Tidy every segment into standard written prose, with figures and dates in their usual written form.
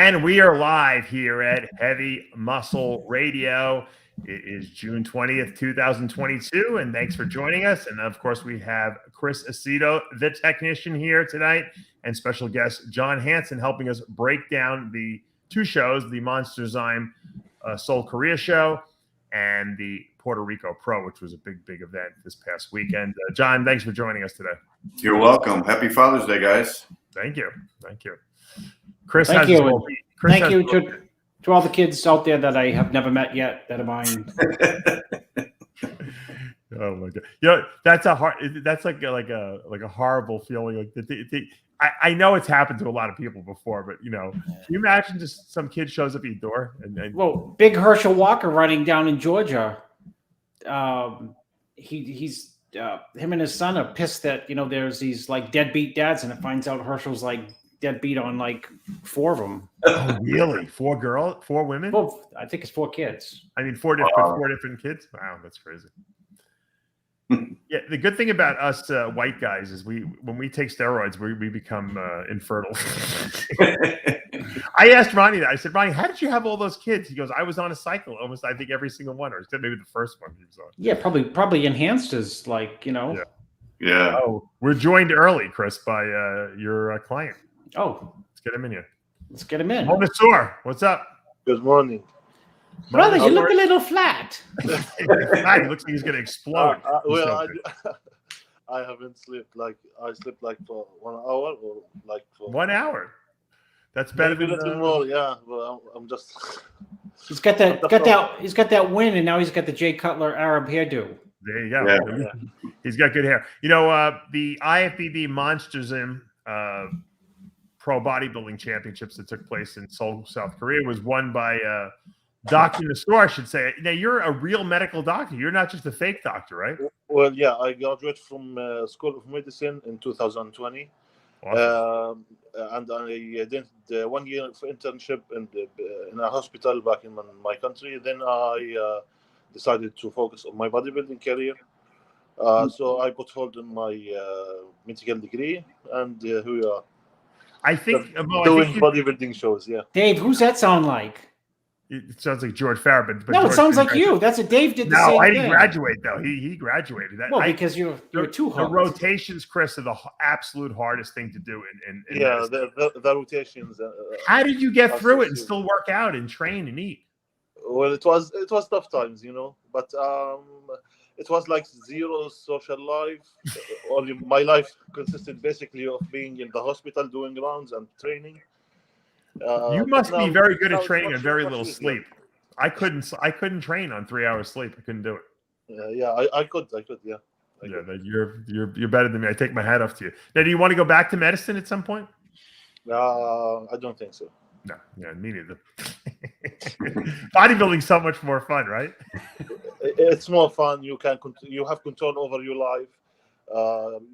And we are live here at Heavy Muscle Radio. It is June 20th, 2022, and thanks for joining us. And of course, we have Chris Aceto, the technician, here tonight, and special guest John Hansen helping us break down the two shows, the MONSTERZYM Seoul, Korea show and the Puerto Rico Pro, which was a big event this past weekend. John, thanks for joining us today. You're welcome. Happy Father's Day, guys. Thank you. Thank you. Chris, thank you to all the kids out there that I have never met yet that are mine. Oh my god! You know, that's like a horrible feeling. Like I know it's happened to a lot of people before, but you know, can you imagine just some kid shows up at your door and well, big Herschel Walker running down in Georgia. He's him and his son are pissed that there's these like deadbeat dads, and it finds out Herschel's like deadbeat on like 4 of them. Oh, really? 4 women? Well, I think it's 4 kids. I mean, 4 different kids. Wow, that's crazy. Yeah, the good thing about us white guys is when we take steroids, we become infertile. I asked Ronnie that. I said, Ronnie, how did you have all those kids? He goes, I was on a cycle almost, I think, every single one, or except maybe the first one he was on. Yeah, probably enhanced as Yeah. Oh, we're joined early, Chris, by your client. Oh, let's get him in here. Let's get him in. MOE NSOUR, what's up? Good morning. Brother, you look a little flat. He looks like he's going to explode. I haven't slept. I slept like for 1 hour or like for 1 hour. That's better than more. Yeah, well, I'm just. He's got that win, and now he's got the Jay Cutler Arab hairdo. There you go. Yeah. He's got good hair. You know, the IFBB MONSTERZYM Pro Bodybuilding Championships that took place in Seoul, South Korea was won by Dr. NSOUR, I should say. Now, you're a real medical doctor. You're not just a fake doctor, right? Well, yeah, I graduated from School of Medicine in 2020. Awesome. And I did 1 year of internship in a hospital back in my country. Then I decided to focus on my bodybuilding career. So I put hold on my medical degree, and here we are. I think doing bodybuilding shows. Yeah. Dave, who's that sound like? It sounds like George Farah, but no, George it sounds like you. That's what Dave did. No, I didn't graduate though. He graduated. Because you're too hard. The rotations, Chris, are the absolute hardest thing to do. In yeah, the rotations. How did you get through it and still work out and train and eat? Well, it was tough times, but it was like zero social life. Only my life consisted basically of being in the hospital, doing rounds and training. You must be very good at training and very little sleep. I couldn't train on 3 hours sleep. I couldn't do it. Yeah, I could. Yeah. You're better than me. I take my hat off to you. Now, do you want to go back to medicine at some point? I don't think so. No, yeah, me neither. Bodybuilding's so much more fun, right? It's more fun. You have control over your life.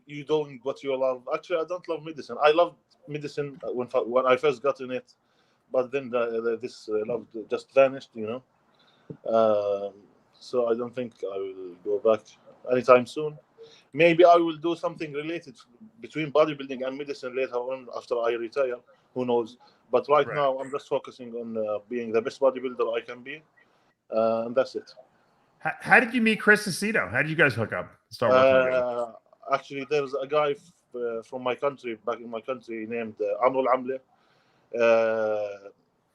You doing what you love. Actually, I don't love medicine. I loved medicine when I first got in it, but then this love just vanished. So I don't think I will go back anytime soon. Maybe I will do something related between bodybuilding and medicine later on after I retire. Who knows? But right now, I'm just focusing on being the best bodybuilder I can be, and that's it. How did you meet Chris Aceto? How did you guys hook up? Start working together? Actually, there's a guy from my country, back in my country, named Amr Al-Amle.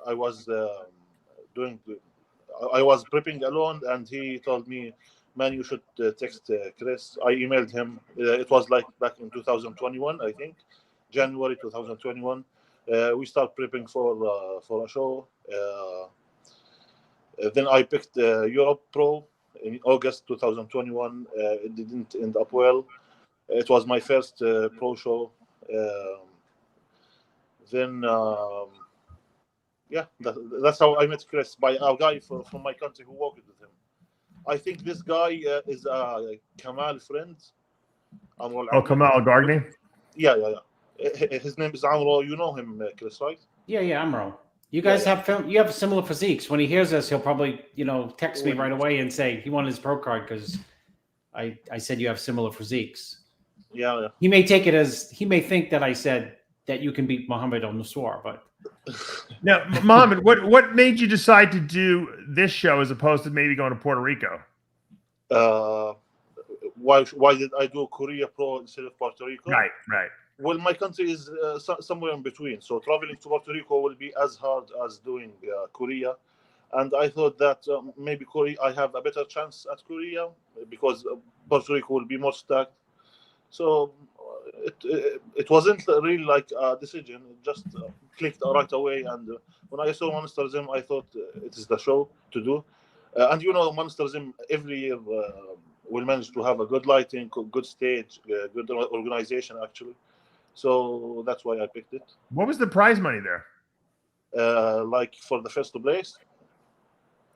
I was prepping alone, and he told me, "Man, you should text Chris." I emailed him. It was like back in 2021, I think, January 2021. We start prepping for a show. Then I picked Europe Pro in August 2021. It didn't end up well. It was my first pro show. Then, that's how I met Chris, by a guy from my country who worked with him. I think this guy is a Kamal friend. Kamal Gargni? Yeah. His name is Amro. You know him, Chris, right? Yeah, Amro. You guys have similar physiques. When he hears this, he'll probably text me right away and say he wanted his pro card because I said you have similar physiques. Yeah. He may take it as he may think that I said that you can beat Mohamed NSOUR, but Now, Mohammed, what made you decide to do this show as opposed to maybe going to Puerto Rico? Why did I do Korea Pro instead of Puerto Rico? Right. Well, my country is somewhere in between, so traveling to Puerto Rico will be as hard as doing Korea. And I thought that maybe Korea, I have a better chance at Korea because Puerto Rico will be more stacked. So it wasn't really like a decision. It just clicked right away. And when I saw MONSTERZYM, I thought it is the show to do. And MONSTERZYM every year will manage to have a good lighting, good stage, good organization, actually. So that's why I picked it. What was the prize money there? Like for the first place?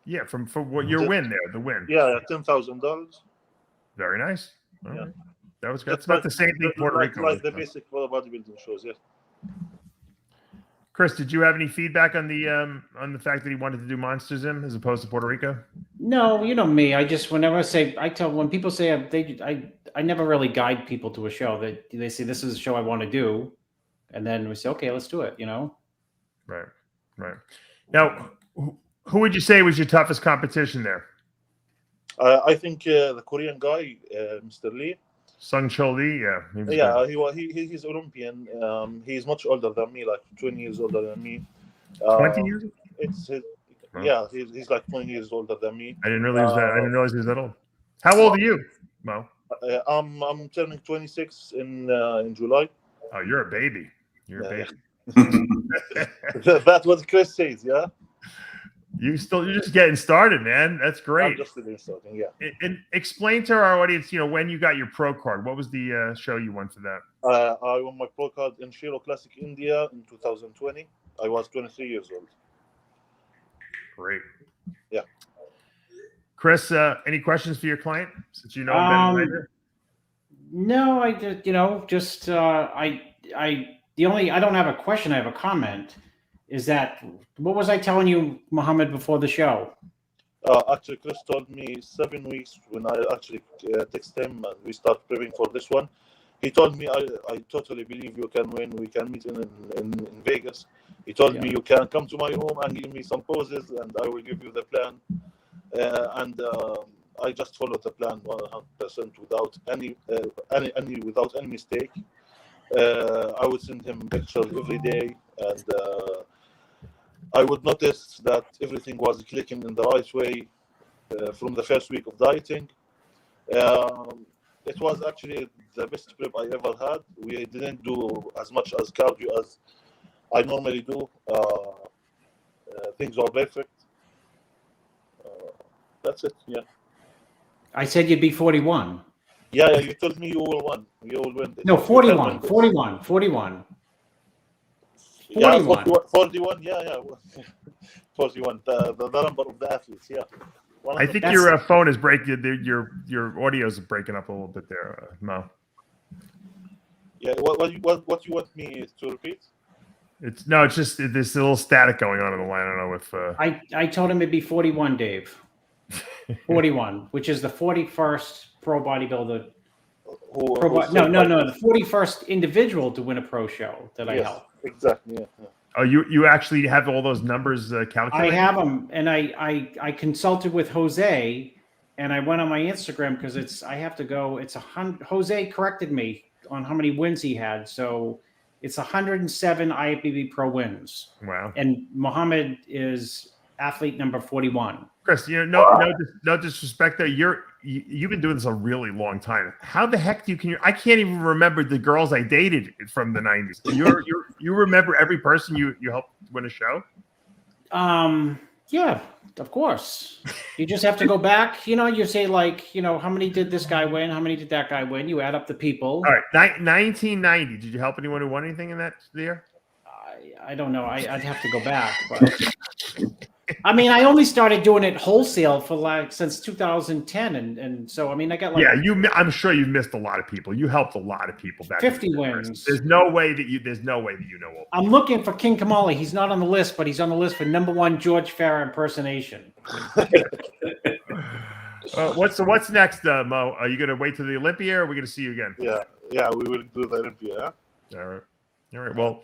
Yeah, for what your win there, the win. Yeah, $10,000. Very nice. All Yeah. right. That's about the same thing Puerto Rico. Like the basic bodybuilding shows, yeah. Chris, did you have any feedback on the fact that he wanted to do MONSTERZYM as opposed to Puerto Rico? No, you know me. I just when people say I never really guide people to a show. That they say this is a show I want to do, and then we say okay, let's do it. Right. Now, who would you say was your toughest competition there? I think the Korean guy, Mr. Lee. Sung Cho Lee, yeah. He's Olympian. He's much older than me, like 20 years older than me. 20 years? Yeah, he's like 20 years older than me. I didn't realize that. I didn't realize he was that old. How old are you, Mo? I'm turning 26 in July. Oh, you're a baby. You're a baby. That's what Chris says, yeah. You're just getting started, man. That's great. I'm just getting started, yeah. And explain to our audience, when you got your pro card. What was the show you won for that? I won my pro card in Seoul Classic India in 2020. I was 23 years old. Great. Yeah. Chris, any questions for your client since you know him better? No, I did. Just I don't have a question. I have a comment. Is that what was I telling you, Mohammed, before the show? Actually, Chris told me 7 weeks when I actually text him and we start preparing for this one. He told me, I totally believe you can win. We can meet in Vegas. He told me you can come to my home and give me some poses and I will give you the plan. And I just followed the plan 100% without any mistake. I would send him pictures every day, and I would notice that everything was clicking in the right way from the first week of dieting. It was actually the best prep I ever had. We didn't do as much as cardio as I normally do. Things are perfect. That's it. Yeah. I said you'd be 41. Yeah. You told me you will win. You will win. No, 41. 41. 41. Yeah, 41. Yeah. 41. The number of the athletes. Yeah. I think your phone is breaking. Your audio is breaking up a little bit there, Mo. Yeah. What you want me to repeat? It's just there's a little static going on the line. I don't know if. I told him it'd be 41, Dave. 41, which is the 41st pro bodybuilder. The 41st individual to win a pro show that I helped. Exactly. Yeah. Oh, you actually have all those numbers calculated? I have them, and I consulted with Jose, and I went on my Instagram because I have to go. It's 100. Jose corrected me on how many wins he had, so it's 107 IFBB Pro wins. Wow! And Mohammed is athlete number 41. Chris, no disrespect there. You've been doing this a really long time. How the heck I can't even remember the girls I dated from the 90s. You remember every person you helped win a show? Yeah, of course. You just have to go back. You say how many did this guy win? How many did that guy win? You add up the people. All right, 1990. Did you help anyone who won anything in that year? I don't know. I'd have to go back, but. I mean, I only started doing it wholesale for since 2010, and so I mean, I got I'm sure you missed a lot of people. You helped a lot of people back. 50 wins. There's no way that you know. I'm looking for King Kamali. He's not on the list, but he's on the list for #1 George Farah impersonation. What's next, Mo? Are you going to wait till the Olympia, or are we going to see you again? Yeah, we will do the Olympia. All right. Well,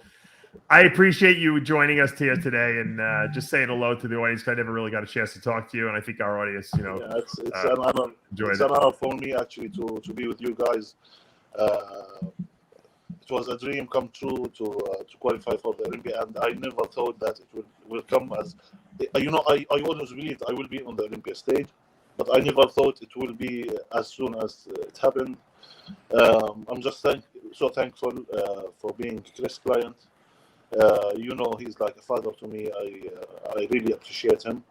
I appreciate you joining us here today and just saying hello to the audience. I never really got a chance to talk to you, and I think our audience, you know, it's an honor. It's an honor for me actually to be with you guys. It was a dream come true to qualify for the Olympia, and I never thought that it will come as, you know, I always believed I will be on the Olympia stage, but I never thought it will be as soon as it happened. I'm just so thankful for being Chris' client. You know, he's like a father to me. I really appreciate him.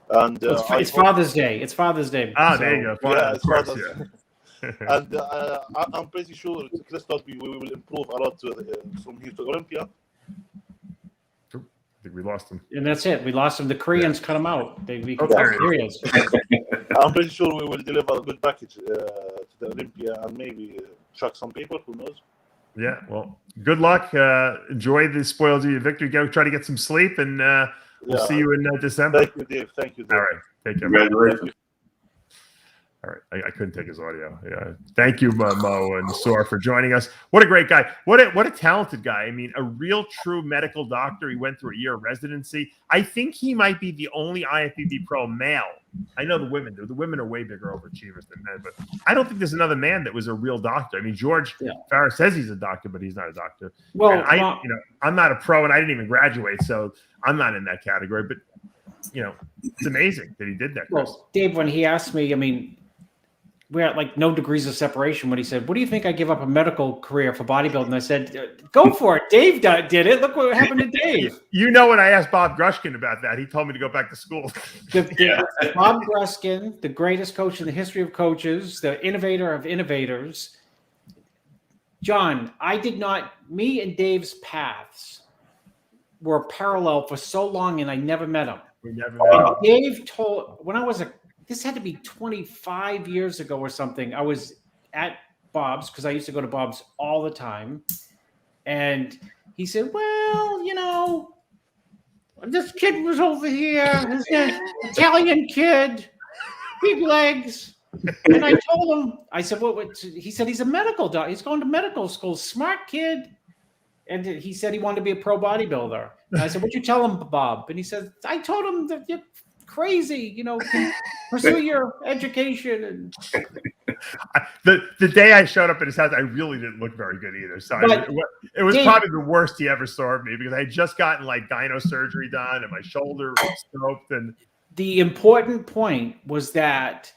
And it's Father's Day. It's Father's Day. Ah, there you go. Yeah, it's Father's Day. And I'm pretty sure Chris thought we will improve a lot from here to Olympia. I think we lost him. And that's it. We lost him. The Koreans cut him out. We cut Koreans. I'm pretty sure we will deliver a good package to the Olympia and maybe shock some people. Who knows? Yeah. Well, good luck. Enjoy the spoils of your victory. Go try to get some sleep, and we'll see you in December. Thank you, Dave. Thank you, Dave. All right. Take care. Congratulations. All right, I couldn't take his audio. Yeah, thank you, Mo and NSOUR, for joining us. What a great guy! What a talented guy. I mean, a real, true medical doctor. He went through a year of residency. I think he might be the only IFBB Pro male. I know the women do. The women are way bigger overachievers than men, but I don't think there's another man that was a real doctor. I mean, George Farah says he's a doctor, but he's not a doctor. Well, and I'm not a pro, and I didn't even graduate, so I'm not in that category. But you know, it's amazing that he did that. Chris. Well, Dave, when he asked me, I mean, we're at like no degrees of separation when he said, "What do you think I give up a medical career for bodybuilding?" I said, "Go for it. Dave did it. Look what happened to Dave." You know, when I asked Bob Grushkin about that, he told me to go back to school. Bob Grushkin, the greatest coach in the history of coaches, the innovator of innovators. John, me and Dave's paths were parallel for so long, and I never met him. We never met him. Dave told, when I was this had to be 25 years ago or something. I was at Bob's because I used to go to Bob's all the time. And he said, well, you know, this kid was over here, this Italian kid, big legs. And I told him, I said, what? He said, he's a medical doctor. He's going to medical school, smart kid. And he said he wanted to be a pro bodybuilder. And I said, what'd you tell him, Bob? And he said, I told him that you're crazy, you know, pursue your education. And the day I showed up at his house, I really didn't look very good either. So it was probably the worst he ever saw of me because I had just gotten like gyno surgery done and my shoulder was scoped. And the important point was that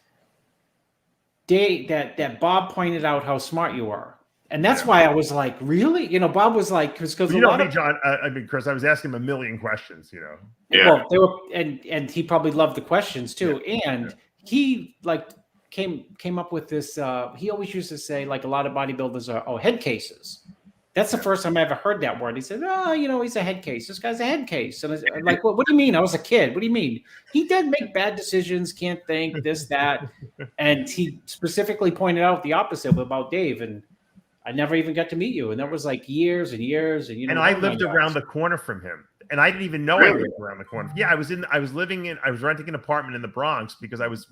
that Bob pointed out how smart you are. And that's why I was like, really? You know, Bob was like, because you know me, John. I mean, Chris, I was asking him a million questions. You know, well, they were, and he probably loved the questions too. And he like came up with this. He always used to say, like, a lot of bodybuilders are head cases. That's the first time I ever heard that word. He said, oh, you know, he's a head case. This guy's a head case. And I'm like, what do you mean? I was a kid. What do you mean? He did make bad decisions, can't think, this, that. And he specifically pointed out the opposite about Dave. And I never even got to meet you. And that was like years and years. And, you know, and I lived around the corner from him. And I didn't even know I lived around the corner. Yeah, I was renting an apartment in the Bronx because I was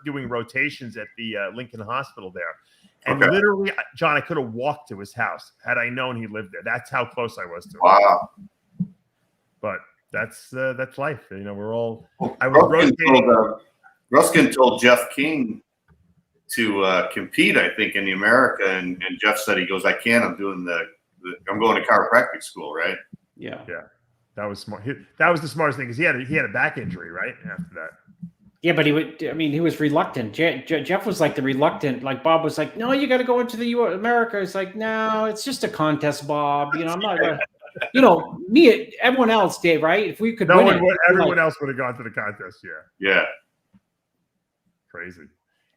doing rotations at the Lincoln Hospital there. And literally, John, I could have walked to his house had I known he lived there. That's how close I was to him. Wow. But that's life. You know, we're all. Ruskin told Jeff King to compete, I think, in the America, and Jeff said, he goes, I can't. I'm doing I'm going to chiropractic school, right? Yeah. Yeah. That was smart. That was the smartest thing because he had a back injury, right? After that. Yeah, but he was reluctant. Jeff was like the reluctant. Like Bob was like, no, you got to go into the America. It's like, no, it's just a contest, Bob. You know, I'm not gonna. You know, me, everyone else, Dave, right? If we could, everyone else would have gone to the contest. Yeah. Yeah. Crazy.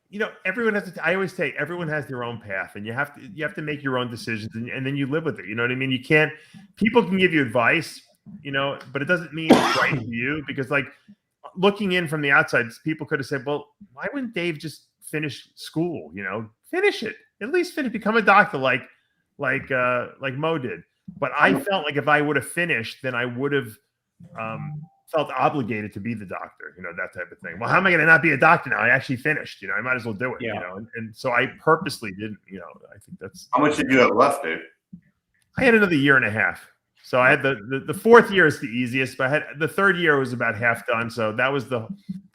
You know, everyone has to. I always say everyone has their own path, and you have to make your own decisions, and then you live with it. You know what I mean? You can't. People can give you advice, you know, but it doesn't mean it's right for you because, like, looking in from the outside, people could have said, well, why wouldn't Dave just finish school? You know, finish it. At least become a doctor like Mo did. But I felt like if I would have finished, then I would have felt obligated to be the doctor, you know, that type of thing. Well, how am I going to not be a doctor now? I actually finished, you know, I might as well do it, you know. And so I purposely didn't, you know, I think that's. How much did you have left, Dave? I had another year and a half. So I had the fourth year is the easiest, but I had the third year was about half done. So that was the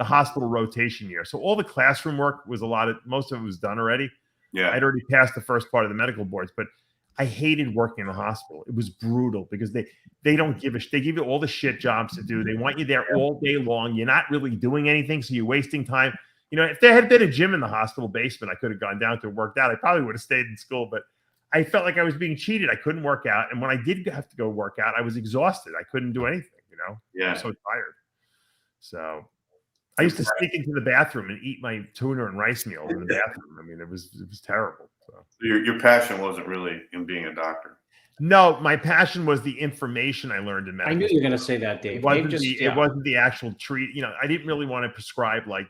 hospital rotation year. So all the classroom work was most of it was done already. Yeah. I'd already passed the first part of the medical boards, but I hated working in the hospital. It was brutal because they don't give a shit. They give you all the shit jobs to do. They want you there all day long. You're not really doing anything, so you're wasting time. You know, if there had been a gym in the hospital basement, I could have gone down to work out. I probably would have stayed in school, but I felt like I was being cheated. I couldn't work out. And when I did have to go work out, I was exhausted. I couldn't do anything, you know? Yeah. I was so tired. So I used to sneak into the bathroom and eat my tuna and rice meals in the bathroom. I mean, it was terrible. So Your passion wasn't really in being a doctor. no, my passion was the information I learned in medicine. I knew you were going to say that, Dave. It wasn't the actual treat. You know, I didn't really want to prescribe like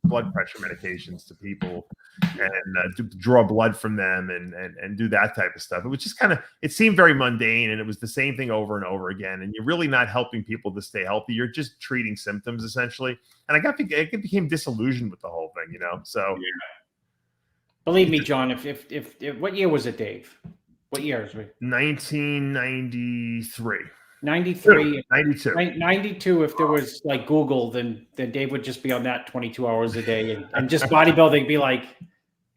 blood pressure medications to people and to draw blood from them and do that type of stuff. It was just it seemed very mundane, and it was the same thing over and over again. And you're really not helping people to stay healthy. You're just treating symptoms essentially. And I became disillusioned with the whole thing, you know? So believe me, John, if what year was it, Dave? What year is it? 1993. 93, 92. 92. If there was like Google, then Dave would just be on that 22 hours a day, and just bodybuilding be like,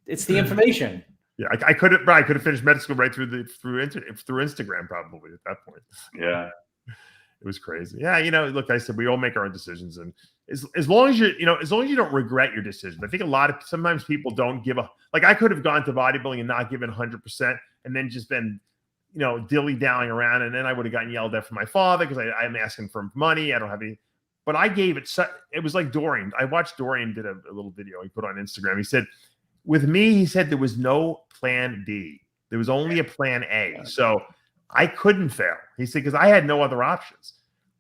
it's the information. Yeah, I could have finished medical school right through Instagram probably at that point. Yeah, it was crazy. Yeah, you know, look, I said we all make our own decisions, and as long as as long as you don't regret your decisions. I think sometimes people don't give a like. I could have gone to bodybuilding and not given 100%, and then just been dilly-dallying around, and then I would have gotten yelled at from my father because I'm asking for money. I don't have any, but I gave it. It was like Dorian. I watched Dorian did a little video he put on Instagram. He said, with me, he said there was no plan B. There was only a plan A. So I couldn't fail. He said, because I had no other options.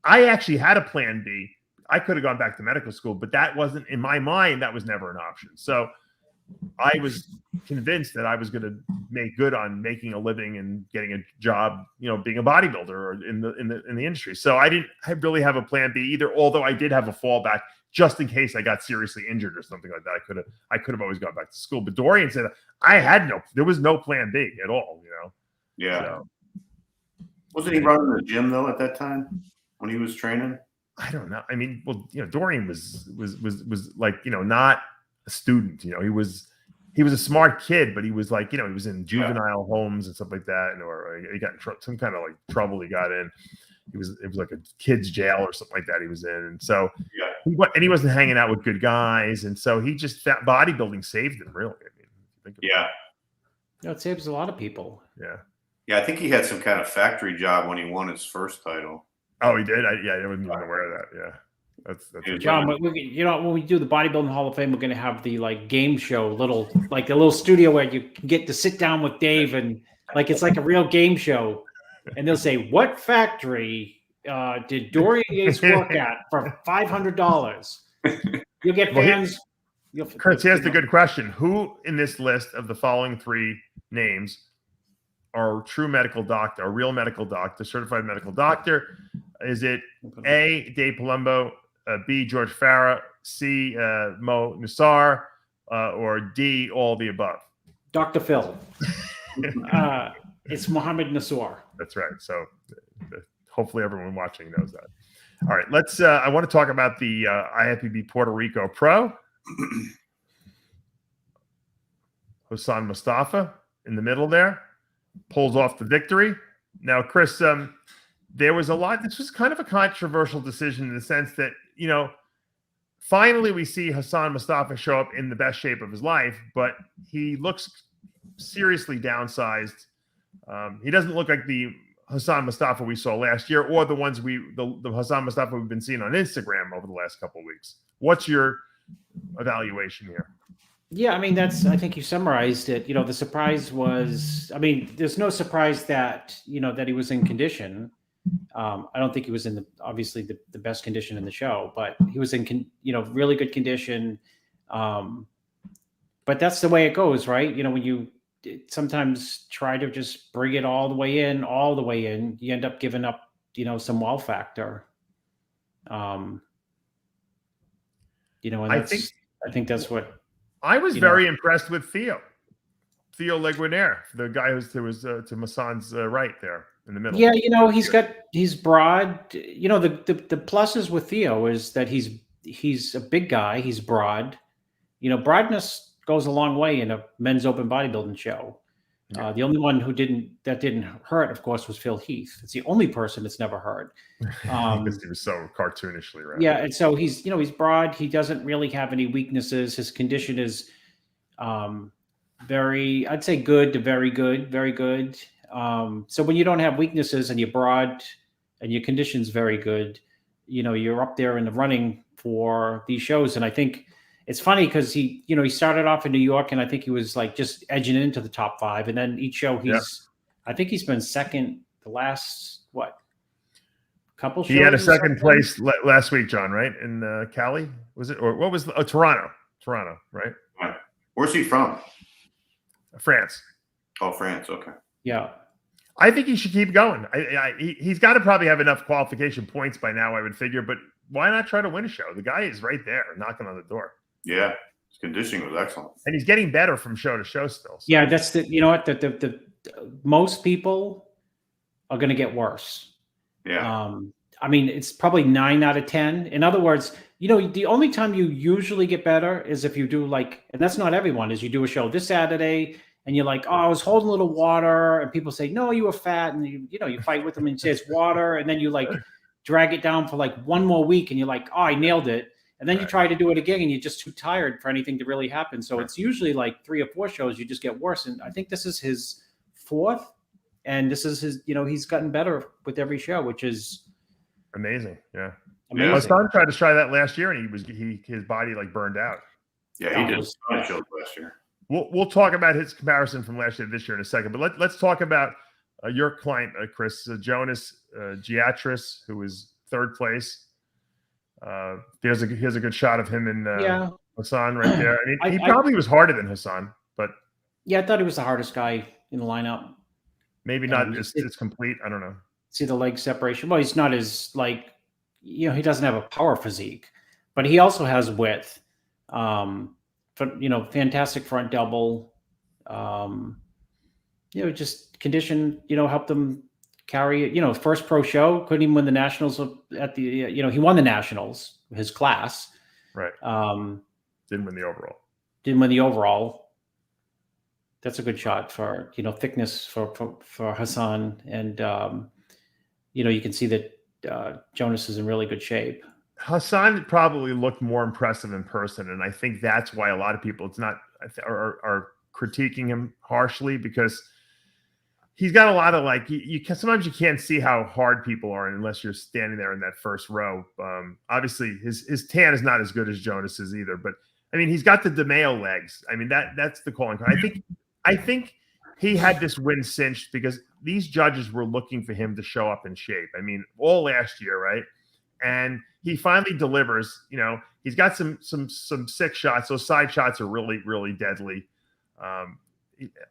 I actually had a plan B. I could have gone back to medical school, but that wasn't in my mind. That was never an option. So I was convinced that I was going to make good on making a living and getting a job, being a bodybuilder or in the industry. So I didn't really have a plan B either. Although I did have a fallback just in case I got seriously injured or something like that. I could have always gone back to school. But Dorian said there was no plan B at all. Yeah. So, wasn't he running the gym though at that time when he was training? I don't know. I mean, well, Dorian was like, not a student. He was a smart kid, but he was like, he was in juvenile homes and stuff like that, or he got in some kind of like trouble he got in. It was like a kid's jail or something like that he was in, and so he wasn't hanging out with good guys, and so he just bodybuilding saved him really. I mean, think about it. It saves a lot of people. Yeah. I think he had some kind of factory job when he won his first title. Oh, he did. I wasn't even aware of that. Yeah. That's John. When we do the Bodybuilding Hall of Fame, we're going to have the game show, the little studio where you can get to sit down with Dave and it's like a real game show. And they'll say, "What factory did Dorian Yates work at for $500?" You'll get fans. Chris, here's the good question: who in this list of the following three names are true medical doctor, a real medical doctor, certified medical doctor? Is it A, Dave Palumbo, B, George Farah, C, MOE NSOUR, or D, all the above? Dr. Phil. It's Mohamed NSOUR. That's right. So hopefully everyone watching knows that. All right, let's. I want to talk about the IFBB Puerto Rico Pro. Hassan Mostafa in the middle there pulls off the victory. Now, Chris, there was a lot. This was kind of a controversial decision in the sense that, finally we see Hassan Mostafa show up in the best shape of his life, but he looks seriously downsized. He doesn't look like the Hassan Mostafa we saw last year or the Hassan Mostafa we've been seeing on Instagram over the last couple of weeks. What's your evaluation here? Yeah, I mean, I think you summarized it. The surprise was, there's no surprise that, that he was in condition. I don't think he was in obviously the best condition in the show, but he was in, really good condition. But that's the way it goes, right? When you sometimes try to just bring it all the way in, you end up giving up, some wow factor. And I think that's what I was very impressed with Theo Leguiner, the guy who was to Massan's right there. in the middle. Yeah, he's broad. The pluses with Theo is that he's a big guy. He's broad. Broadness goes a long way in a men's open bodybuilding show. Yeah. The only one that didn't hurt, of course, was Phil Heath. It's the only person that's never hurt. Because he was so cartoonishly round. Yeah, and so he's broad. He doesn't really have any weaknesses. His condition is I'd say good to very good, very good. So when you don't have weaknesses and you're broad and your condition's very good, you're up there in the running for these shows. And I think it's funny because he started off in New York, and I think he was like just edging into the top 5. And then each show I think he's been second the last couple shows. He had a second place last week, John, right? In Cali, was it? Or what was Toronto, right? Where's he from? France. Oh, France. Okay. Yeah. I think he should keep going. He's got to probably have enough qualification points by now, I would figure. But why not try to win a show? The guy is right there, knocking on the door. Yeah, his conditioning was excellent, and he's getting better from show to show still. So. Yeah, that's the most people are going to get worse. Yeah. I mean, it's probably 9 out of 10. In other words, the only time you usually get better is if you do and that's not everyone, is you do a show this Saturday and you're like, oh, I was holding a little water, and people say, no, you were fat, and you fight with them and say it's water, and then you drag it down for one more week, and you're like, oh, I nailed it. And then you try to do it again, and you're just too tired for anything to really happen. So it's usually 3 or 4 shows, you just get worse. And I think this is his 4th, and this is his, he's gotten better with every show, which is amazing. Yeah. Amazing. My son tried to try that last year, and his body burned out. Yeah, he did shows last year. We'll talk about his comparison from last year to this year in a second, but let's talk about your client, Chris, Jonas Giatris, who was 3rd place. Here's a good shot of him and Hassan right there. I mean, he probably was harder than Hassan, but I thought he was the hardest guy in the lineup. Maybe not as complete. I don't know. See the leg separation. Well, he's not as he doesn't have a power physique, but he also has width. Fantastic front double. Just condition. Helped them carry it. First pro show, couldn't even win the nationals at the. He won the nationals, his class. Right. Didn't win the overall. That's a good shot for thickness for Hassan, and you can see that Jonas is in really good shape. Hassan probably looked more impressive in person, and I think that's why a lot of people are critiquing him harshly, because he's got a lot of sometimes you can't see how hard people are unless you're standing there in that first row. Obviously his tan is not as good as Jonas's either, but I mean, he's got the DeMeo legs. I mean, that's the calling card. I think he had this win cinched because these judges were looking for him to show up in shape. I mean, all last year, right? And he finally delivers. He's got some sick shots. Those side shots are really, really deadly.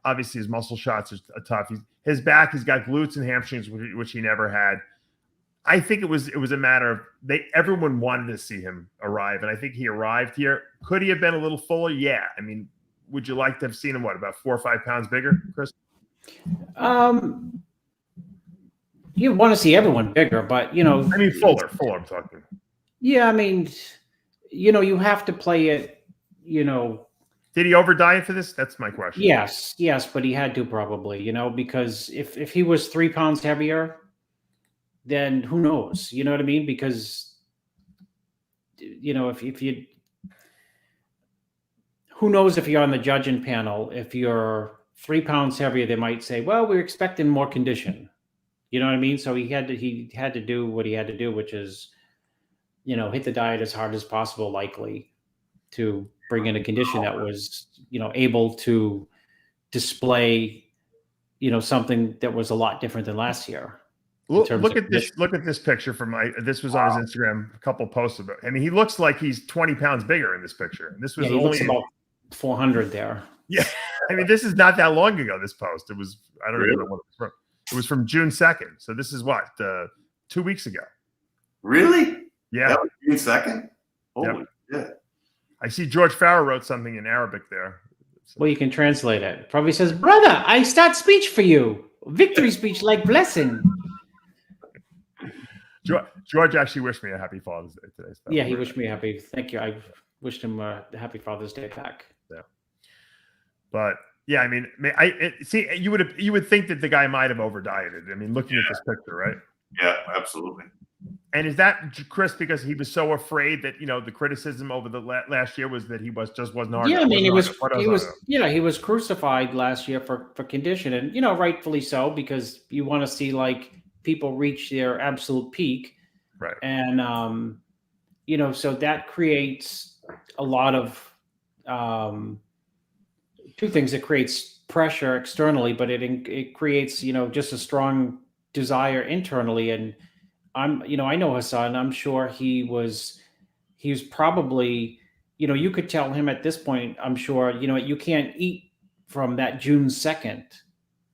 Obviously, his muscle shots are tough. His back, he's got glutes and hamstrings, which he never had. I think it was a matter of everyone wanted to see him arrive, and I think he arrived here. Could he have been a little fuller? Yeah. I mean, would you like to have seen him about 4 or 5 pounds bigger, Chris? You want to see everyone bigger, but I mean, fuller. I'm talking. Yeah, I mean, you have to play it. Did he over diet for this? That's my question. Yes, but he had to probably, because if he was 3 pounds heavier, then who knows? You know what I mean? Because if you, who knows if you're on the judging panel, if you're 3 pounds heavier, they might say, well, we're expecting more condition. You know what I mean? So he had to do what he had to do, which is, hit the diet as hard as possible, likely, to bring in a condition that was, able to display, something that was a lot different than last year. Look at this. Look at this picture this was on his Instagram a couple posts ago. I mean, he looks like he's 20 pounds bigger in this picture. And this was he looks about 400 there. Yeah. I mean, this is not that long ago, this post. It was, I don't even know what it was from. It was from June 2nd. So this is 2 weeks ago. Really? Yeah. That was June 2nd? Holy shit. I see George Farrow wrote something in Arabic there. Well, you can translate it. Probably says, brother, I start speech for you. Victory speech like blessing. George actually wished me a happy Father's Day today. So Yeah, he wished me happy. Thank you. I wished him a happy Father's Day back. Yeah, but yeah, I mean, see, you would think that the guy might have over dieted. I mean, looking at this picture, right? Yeah, absolutely. And is that, Chris, because he was so afraid that, you know, the criticism over the last year was that he wasn't hard? Yeah, I mean, he was crucified last year for condition, and you know, rightfully so, because you want to see like people reach their absolute peak, right? And you know, so that creates a lot of two things. It creates pressure externally, but it creates, you know, just a strong desire internally. And you know, I know Hassan. I'm sure he was probably, you know, you could tell him at this point, I'm sure, you know, you can't eat from that June 2nd.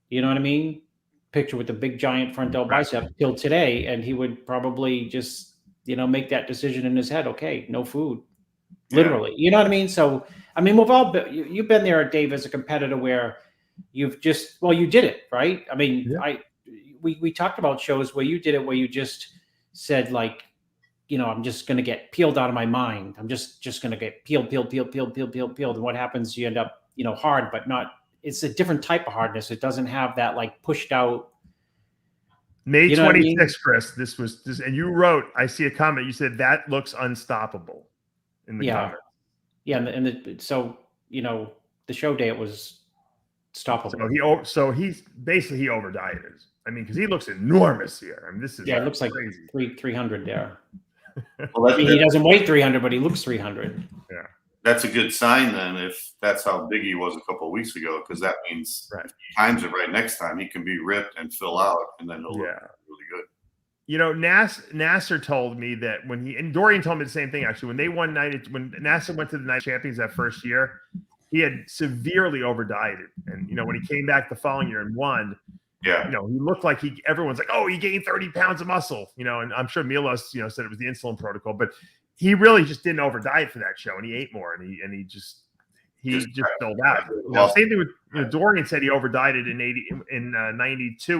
You know what I mean? Picture with the big giant front delt bicep till today, and he would probably just, you know, make that decision in his head. Okay, no food, literally. You know what I mean? So, I mean, we've all been, you've been there, Dave, as a competitor where you've just, well, you did it, right? I mean, we talked about shows where you did it, where you just said like, you know, I'm just going to get peeled out of my mind. I'm just going to get peeled. And what happens? You end up, you know, hard, but not, it's a different type of hardness. It doesn't have that like pushed out. May 26th, Chris, this was this, and you wrote, I see a comment. You said that looks unstoppable in the comments. Yeah. So, you know, the show day, it was stoppable. So he's basically, he over dieted. I mean, because he looks enormous here. I mean, this is it looks crazy. Like 300 there. Well, he doesn't weigh 300, but he looks 300. Yeah, that's a good sign then, if that's how big he was a couple of weeks ago, because that means if he times it right next time, he can be ripped and fill out, and then he'll look really good. You know, Nasser told me that when and Dorian told me the same thing actually. When they won when Nasser went to the night champions that first year, he had severely over dieted, and you know, when he came back the following year and won. Yeah, you know, he looked like everyone's like, oh, he gained 30 pounds of muscle, you know, and I'm sure Milos, you know, said it was the insulin protocol, but he really just didn't over diet for that show, and he ate more, and he just filled out. You know, same thing with, you know, Dorian said he over dieted in 92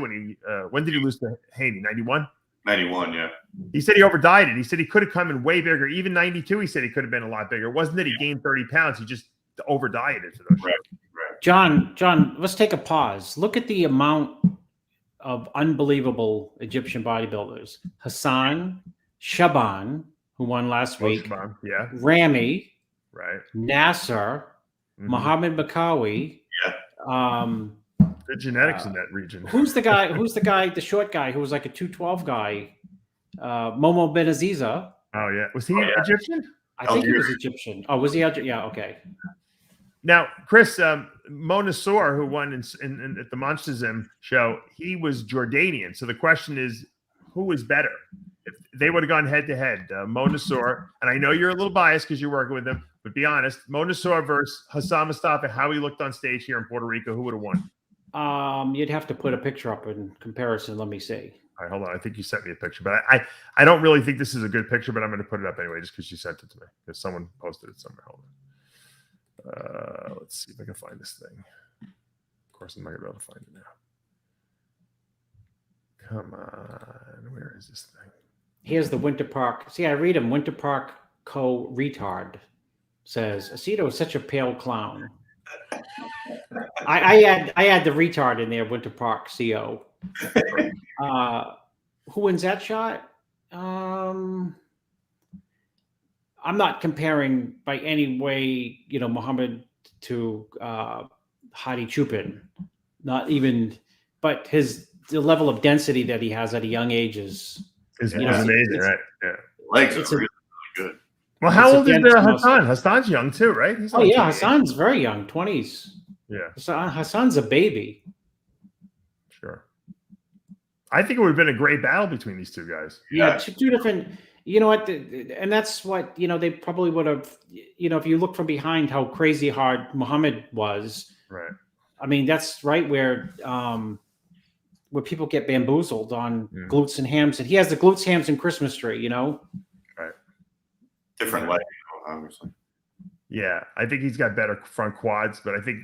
when did he lose to Haney? 91? 91, yeah. He said he over dieted. He said he could have come in way bigger. Even 92, he said he could have been a lot bigger. It wasn't that he gained 30 pounds. He just over dieted for those shows. John, let's take a pause. Look at the amount of unbelievable Egyptian bodybuilders. Hassan, Shaban, who won last week. Shaban, yeah. Ramy, right. Nasser, Mohammed Makawi. Yeah. Good genetics in that region. Who's the guy, the short guy who was like a 212 guy? Momo Benaziza. Oh, yeah. Was he Egyptian? I think he was Egyptian. Oh, was he? Yeah, okay. Now, Chris, MOE NSOUR, who won at the MONSTERZYM show, he was Jordanian. So the question is, who is better? If they would have gone head-to-head, MOE NSOUR, and I know you're a little biased because you're working with him, but be honest, MOE NSOUR versus Hassan Mostafa, how he looked on stage here in Puerto Rico, who would have won? You'd have to put a picture up in comparison. Let me see. All right, hold on. I think you sent me a picture, but I don't really think this is a good picture, but I'm going to put it up anyway just because you sent it to me, because someone posted it somewhere. Hold on. Let's see if I can find this thing. Of course, I'm not gonna be able to find it now. Come on, where is this thing? Here's the Winter Park. See, I read him. Winter Park retard says Aceto is such a pale clown. I had the retard in there. Winter Park CO. Who wins that shot? I'm not comparing by any way, you know, Muhammad to Hadi Chupin, not even, but the level of density that he has at a young age is amazing, right? Yeah, legs are really good. Well, how old is Hassan? Hassan's young too, right? He's Hassan's very young, 20s. Yeah, Hassan's a baby. Sure. I think it would have been a great battle between these two guys. Yeah, two different. You know what? And that's what, you know, they probably would have, you know, if you look from behind how crazy hard Muhammad was. Right. I mean, that's right where people get bamboozled on glutes and hams. And he has the glutes, hams, and Christmas tree, you know? Right. Different leg, obviously. Yeah. I think he's got better front quads, but I think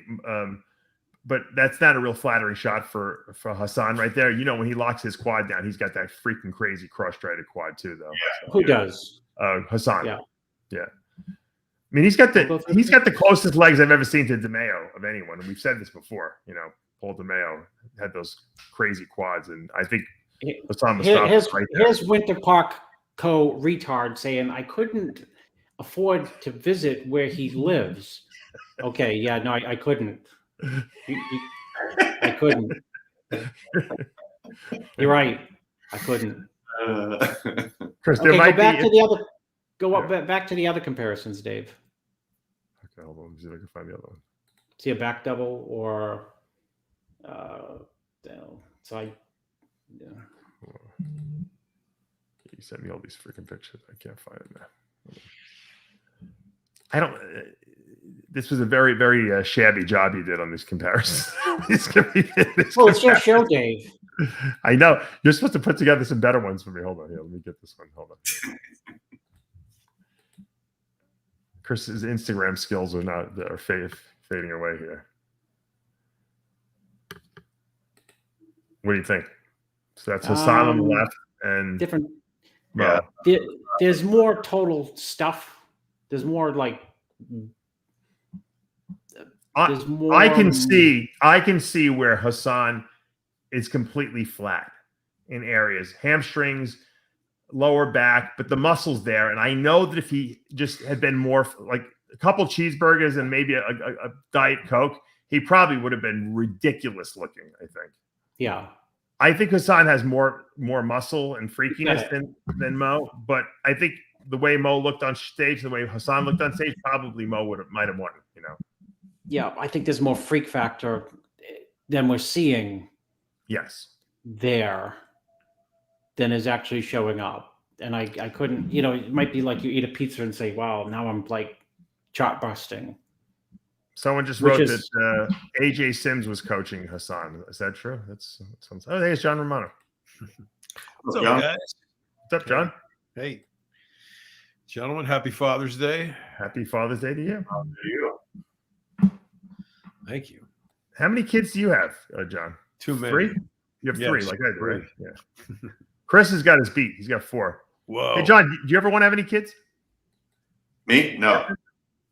but that's not a real flattering shot for Hassan right there. You know, when he locks his quad down, he's got that freaking crazy cross-striated quad too, though. Yeah. So, who does? Hassan. Yeah. Yeah. I mean, he's got the closest legs I've ever seen to DeMeo of anyone. And we've said this before. You know, Paul DeMeo had those crazy quads, and I think Hassan Mostafa here's Winter Park retard saying I couldn't afford to visit where he lives. Okay, yeah, no, I couldn't. I couldn't. You're right. I couldn't. Chris, okay, go back to the other. Back to the other comparisons, Dave. Okay, hold on. See if I can find the other one. See a back double or so I. Yeah. You sent me all these freaking pictures. I can't find it now. I don't. This was a very, very shabby job you did on this comparison. It's your show, Dave. I know. You're supposed to put together some better ones for me. Hold on here. Let me get this one. Hold on. Chris's Instagram skills are fading away here. What do you think? So that's Hassan on the left and different. Yeah. There's more total stuff. There's more like. There's more. I can see where Hassan is completely flat in areas, hamstrings, lower back, but the muscle's there. And I know that if he just had been more like a couple cheeseburgers and maybe a Diet Coke, he probably would have been ridiculous looking, I think. Yeah. I think Hassan has more muscle and freakiness than Mo, but I think the way Mo looked on stage, the way Hassan looked on stage, probably Mo might have won, you know. Yeah, I think there's more freak factor than we're seeing. Yes. There than is actually showing up. And I couldn't, you know, it might be like you eat a pizza and say, wow, now I'm like chart busting. Someone just wrote that AJ Sims was coaching Hassan. Is that true? Oh, hey, it's John Romano. What's up, guys? What's up, John? Hey, gentlemen, happy Father's Day. Happy Father's Day to you. Thank you. How many kids do you have, John? Too many. 3? You have 3, like I do, right? Yeah. Chris has got his beat. He's got 4. Whoa. Hey, John, do you ever want to have any kids? Me? No.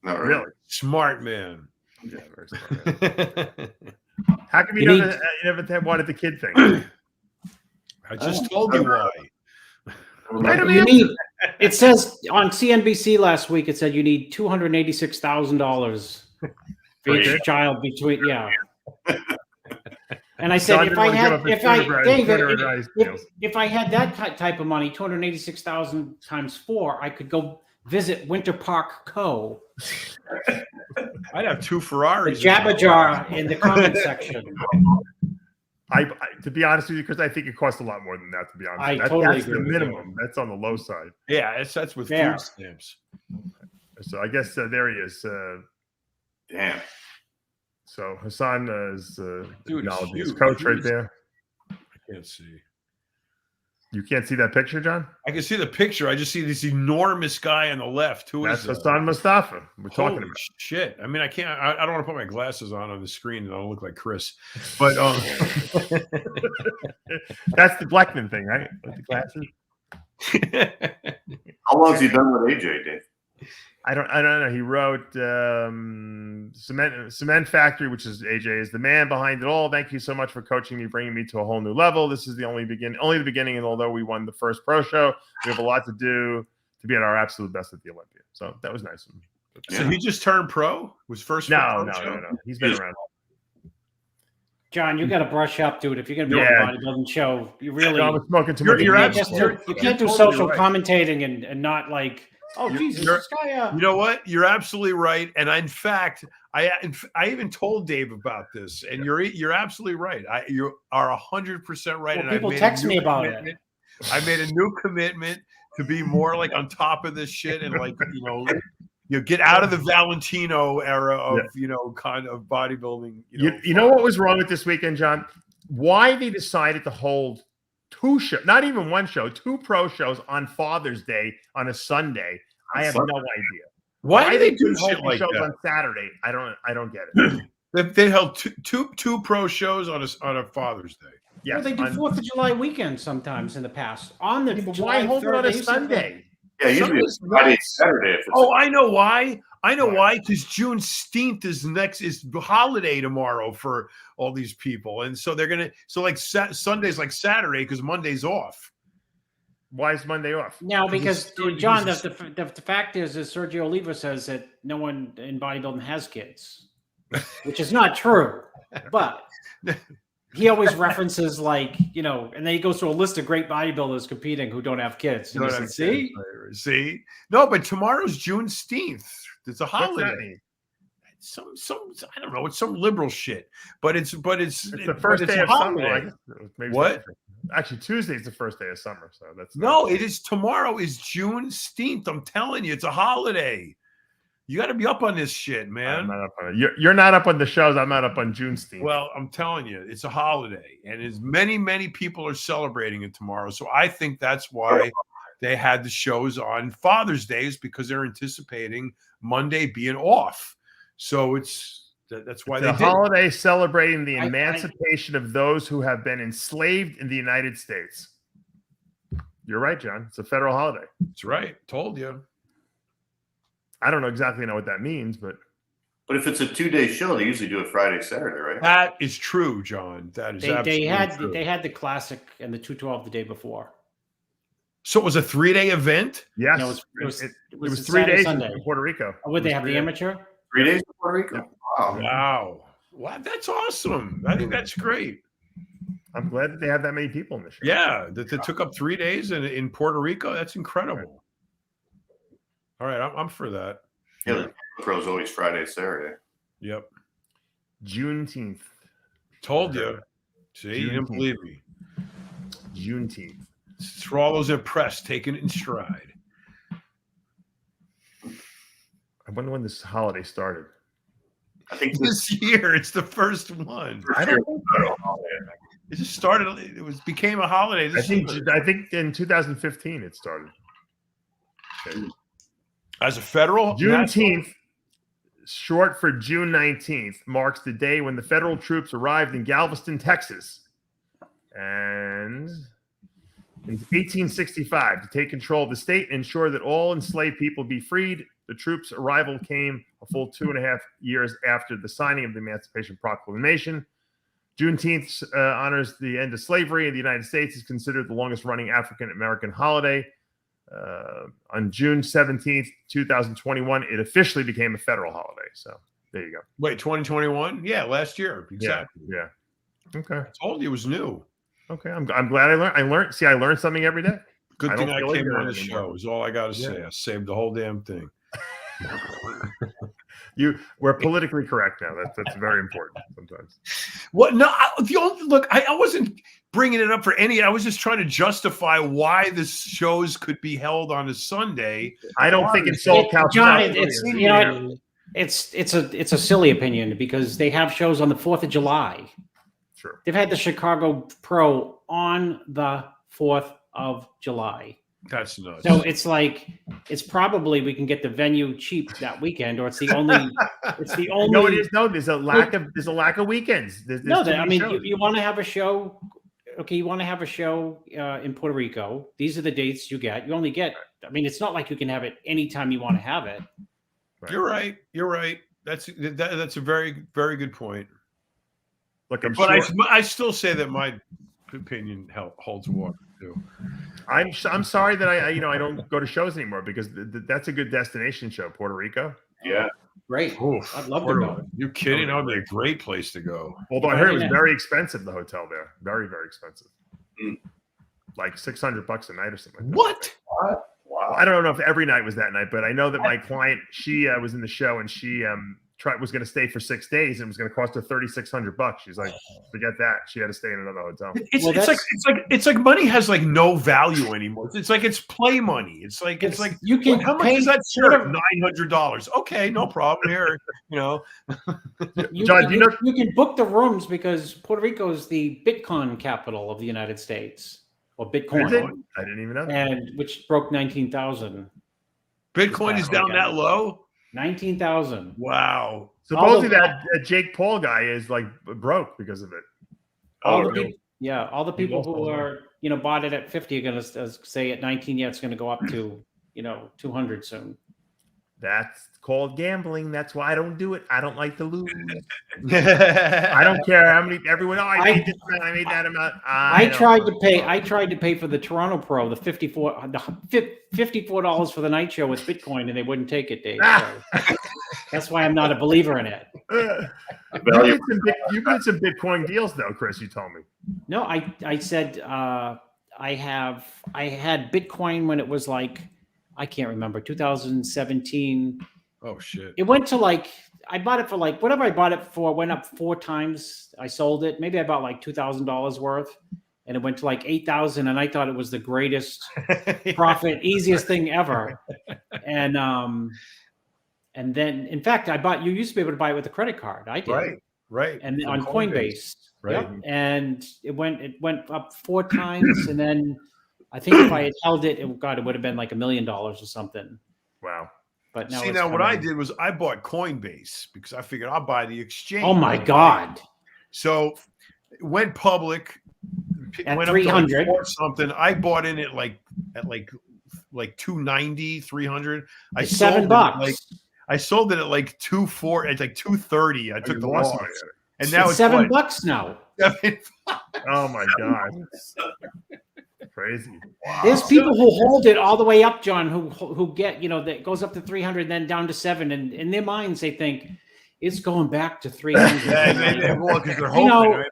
Not really. Smart man. Yeah, very smart man. How come you never wanted the kid thing? I just told you why. It says on CNBC last week, it said you need $286,000 for each child between, yeah. And I said, if I had that type of money, 286,000 times 4, I could go visit Winter Park Co. I'd have 2 Ferraris. The Jabba Jar in the comment section. To be honest with you, because I think it costs a lot more than that. To be honest, that's the minimum. That's on the low side. Yeah, that's with food stamps. So I guess there he is. Damn. So Hassan is acknowledging his coach right there. I can't see. You can't see that picture, John? I can see the picture. I just see this enormous guy on the left. That's Hassan Mostafa. We're talking about. Shit. I mean, I can't. I don't want to put my glasses on the screen and I'll look like Chris. But that's the Blackman thing, right? With the glasses. How long has he done with AJ, Dave? I don't know. He wrote Cement Factory, which is AJ is the man behind it all. Thank you so much for coaching me, bringing me to a whole new level. This is only the beginning. And although we won the first pro show, we have a lot to do to be at our absolute best at the Olympia. So that was nice. So he just turned pro? Was first? No. He's been around. John, you got to brush up, dude. If you're going to be on a bodybuilding show, you really smoking too much. You can't do social commentating and not like. Oh Jesus! This guy, You know what? You're absolutely right. And in fact, I even told Dave about this. And you're absolutely right. You are 100% right. Well, and people text me about it. I made a new commitment to be more like on top of this shit and like get out of the Valentino era of kind of bodybuilding. You know what was wrong with this weekend, John? Why they decided to hold 2 shows, not even 1 show, 2 pro shows on Father's Day on a Sunday. I have no idea. Why do they do shit like shows that on Saturday? I don't get it. They held two pro shows on a Father's Day. Yeah, they do 4th of July weekend sometimes in the past. On the why hold it on a Sunday? Yeah, usually it's Friday, Saturday. I know why. Why? Because Juneteenth is holiday tomorrow for all these people, and so they're gonna Sunday's like Saturday because Monday's off. Why is Monday off? No, because John, the fact is Sergio Oliva says that no one in bodybuilding has kids, which is not true. But he always references and then he goes through a list of great bodybuilders competing who don't have kids. And See, no, but tomorrow's Juneteenth. It's a holiday. Some I don't know. It's some liberal shit, but it's the first day of summer. What? Actually, Tuesday is the first day of summer, so that's it is. Tomorrow is Juneteenth. I'm telling you, it's a holiday. You got to be up on this shit, man. I'm not up on it. You're not up on the shows. I'm not up on Juneteenth. Well, I'm telling you, it's a holiday, and as many people are celebrating it tomorrow. So I think that's why they had the shows on Father's Days, because they're anticipating Monday being off. So that's why it's a holiday celebrating the emancipation of those who have been enslaved in the United States. You're right, John. It's a federal holiday. That's right. Told you. I don't exactly know what that means, but if it's a 2-day show, they usually do it Friday, Saturday, right? That is true, John. That is absolutely true. They had the classic and the 212 the day before. So it was a 3-day event? Yes. No, it was 3 days in Puerto Rico. Would they have the amateur? 3 days in Puerto Rico? Wow. That's awesome. I think that's great. I'm glad that they have that many people in the show. Yeah, that they took up 3 days in Puerto Rico. That's incredible. All right, I'm for that. Yeah, the pro's always Friday, Saturday. Yep. Juneteenth. Told you. See, you didn't believe me. Juneteenth. It's for all those impressed, taking it in stride. I wonder when this holiday started. I think this year it's the first one. I don't think so. It just started. It became a holiday. I think in 2015 it started. Okay. As a federal Juneteenth, short for June 19th, marks the day when the federal troops arrived in Galveston, Texas, and in 1865 to take control of the state and ensure that all enslaved people be freed. The troops' arrival came a full 2.5 years after the signing of the Emancipation Proclamation. Juneteenth honors the end of slavery in the United States. Is considered the longest-running African-American holiday. On June 17th, 2021, it officially became a federal holiday. So there you go. Wait, 2021? Yeah, last year. Exactly. Yeah. Okay. I told you it was new. Okay. I'm glad I learned. See, I learned something every day. Good thing I came on the show is all I got to say. I saved the whole damn thing. We're politically correct now. That's very important sometimes. What? No, I wasn't bringing it up for any. I was just trying to justify why the shows could be held on a Sunday. I don't think it's Seoul, John. It's a silly opinion because they have shows on the 4th of July. Sure. They've had the Chicago Pro on the 4th of July. That's nuts. So it's probably we can get the venue cheap that weekend, or it's the only. No, it is. No, there's a lack of weekends. You want to have a show. Okay, you want to have a show in Puerto Rico. These are the dates you get. You only get. I mean, it's not like you can have it anytime you want to have it. Right. You're right. That's a very, very good point. Look, I still say that my opinion holds water too. I'm sorry that I don't go to shows anymore because that's a good destination show, Puerto Rico. Yeah, great. Oof, I'd love to go. You're kidding? That would be a great place to go. Although I heard it was very expensive, the hotel there, very, very expensive, like $600 a night or something. Like that. What? Wow. I don't know if every night was that night, but I know that my client, she was in the show and she was going to stay for 6 days and it was going to cost her $3,600. She's like, forget that. She had to stay in another hotel. It's like money has like no value anymore. It's like it's play money. It's like you can. How much is that shirt? $900. Okay, no problem here. John, you can book the rooms because Puerto Rico is the Bitcoin capital of the United States, or Bitcoin. I didn't even know that. And which broke 19,000. Bitcoin is down that low. 19,000. Wow. Supposedly that Jake Paul guy is like broke because of it. All the people who are, bought it at 50 are going to say at 19, it's going to go up to, 200 soon. That's called gambling. That's why I don't do it. I don't like to lose. I don't care how many I made this amount, I made that amount. I tried to pay for the Toronto Pro, the $54 for the night show with Bitcoin, and they wouldn't take it, Dave. So that's why I'm not a believer in it. You did some Bitcoin deals though, Chris, you told me. No, I said I had Bitcoin when it was like, I can't remember, 2017. Oh shit. It went to like, I bought it for like, whatever I bought it for went up 4 times. I sold it. Maybe I bought like $2,000 worth, and it went to like 8,000. And I thought it was the greatest profit, easiest thing ever. And then, in fact, you used to be able to buy it with a credit card. I did. Right. And on Coinbase. Right. Yep. And it went up 4 times. And then I think if I had held it, it would have been like $1 million or something. Wow. But now now what I did was I bought Coinbase because I figured I'll buy the exchange. Oh my God. So it went public. At went 300 up to like something. I bought in at like 290, 300. $7. I sold it at like 240, at like 230. I took the loss. And now it's $7 now. Oh my God. Crazy. Wow. There's people who hold it all the way up, John, who get, that goes up to 300, then down to 7. And in their minds, they think it's going back to 300. Because they're hoping.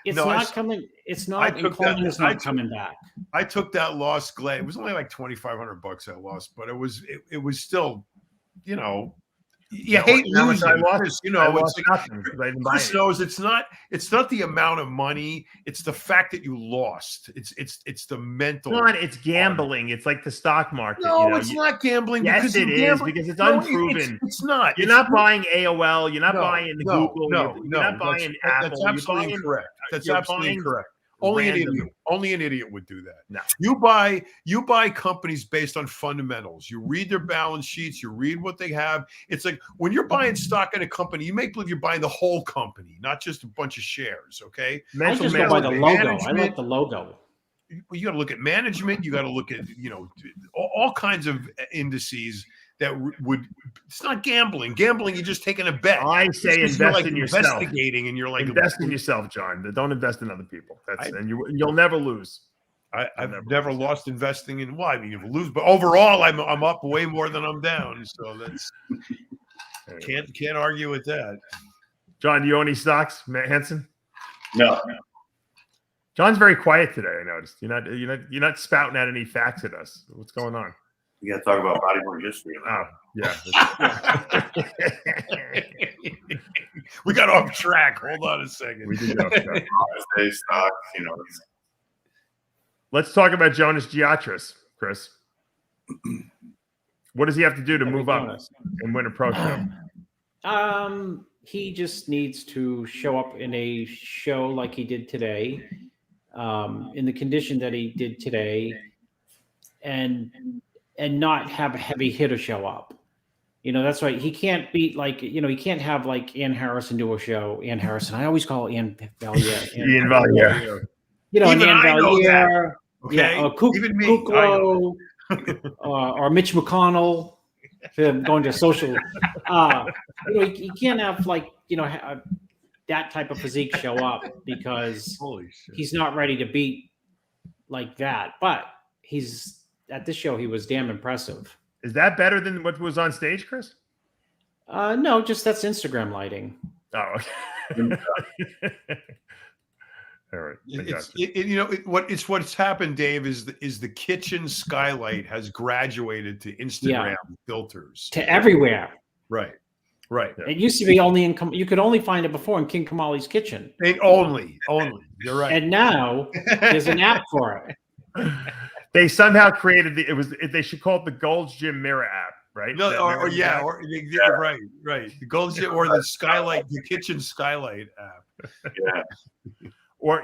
It's not coming. It's not. It's not coming back. I took that loss glad. It was only like $2,500 I lost, but it was still, you hate losing. I lost, it's like, Chris knows it's not the amount of money, it's the fact that you lost. It's the mental. It's gambling. It's like the stock market. No, it's not gambling. Yes, it is because it's unproven. It's not. You're not buying AOL. You're not buying Google. You're not buying Apple. That's absolutely incorrect. That's absolutely incorrect. Only an idiot would do that. No. You buy companies based on fundamentals. You read their balance sheets. You read what they have. It's like when you're buying stock in a company, you make believe you're buying the whole company, not just a bunch of shares. Okay. I just go by the logo. I like the logo. You got to look at management. You got to look at all kinds of indices that would. It's not gambling. Gambling, you're just taking a bet. I say invest in yourself. Investigating, and you're like invest in yourself, John. Don't invest in other people. You'll never lose. I've never lost investing in. Well, I mean, you lose, but overall, I'm up way more than I'm down. So that's can't argue with that. John, do you own any stocks, Hansen? No. John's very quiet today. I noticed. You're not spouting out any facts at us. What's going on? You got to talk about bodybuilding history. Oh, yeah. We got off track. Hold on a second. We did go off track. Stock, Let's talk about Jonas Giatris, Chris. What does he have to do to move up and win a pro show? He just needs to show up in a show like he did today, in the condition that he did today, and not have a heavy hitter show up. That's why he can't beat he can't have like Ian Harrison do a show. Ian Harrison. I always call Ian Valier. Ian Valier. Ian Valier. Okay. Yeah, Even me. Kuklo, or Mitch McConnell going to social. He can't have that type of physique show up because he's not ready to beat like that. But at this show, he was damn impressive. Is that better than what was on stage, Chris? No, just that's Instagram lighting. Oh, okay. All right. What's happened, Dave, is the kitchen skylight has graduated to Instagram filters to everywhere. Right. It used to be you could only find it before in King Kamali's kitchen. Only. You're right. And now there's an app for it. They somehow created they should call it the Gold's Gym Mirror app, right? No, right. The Gold's Gym or the kitchen skylight app. Yeah. Or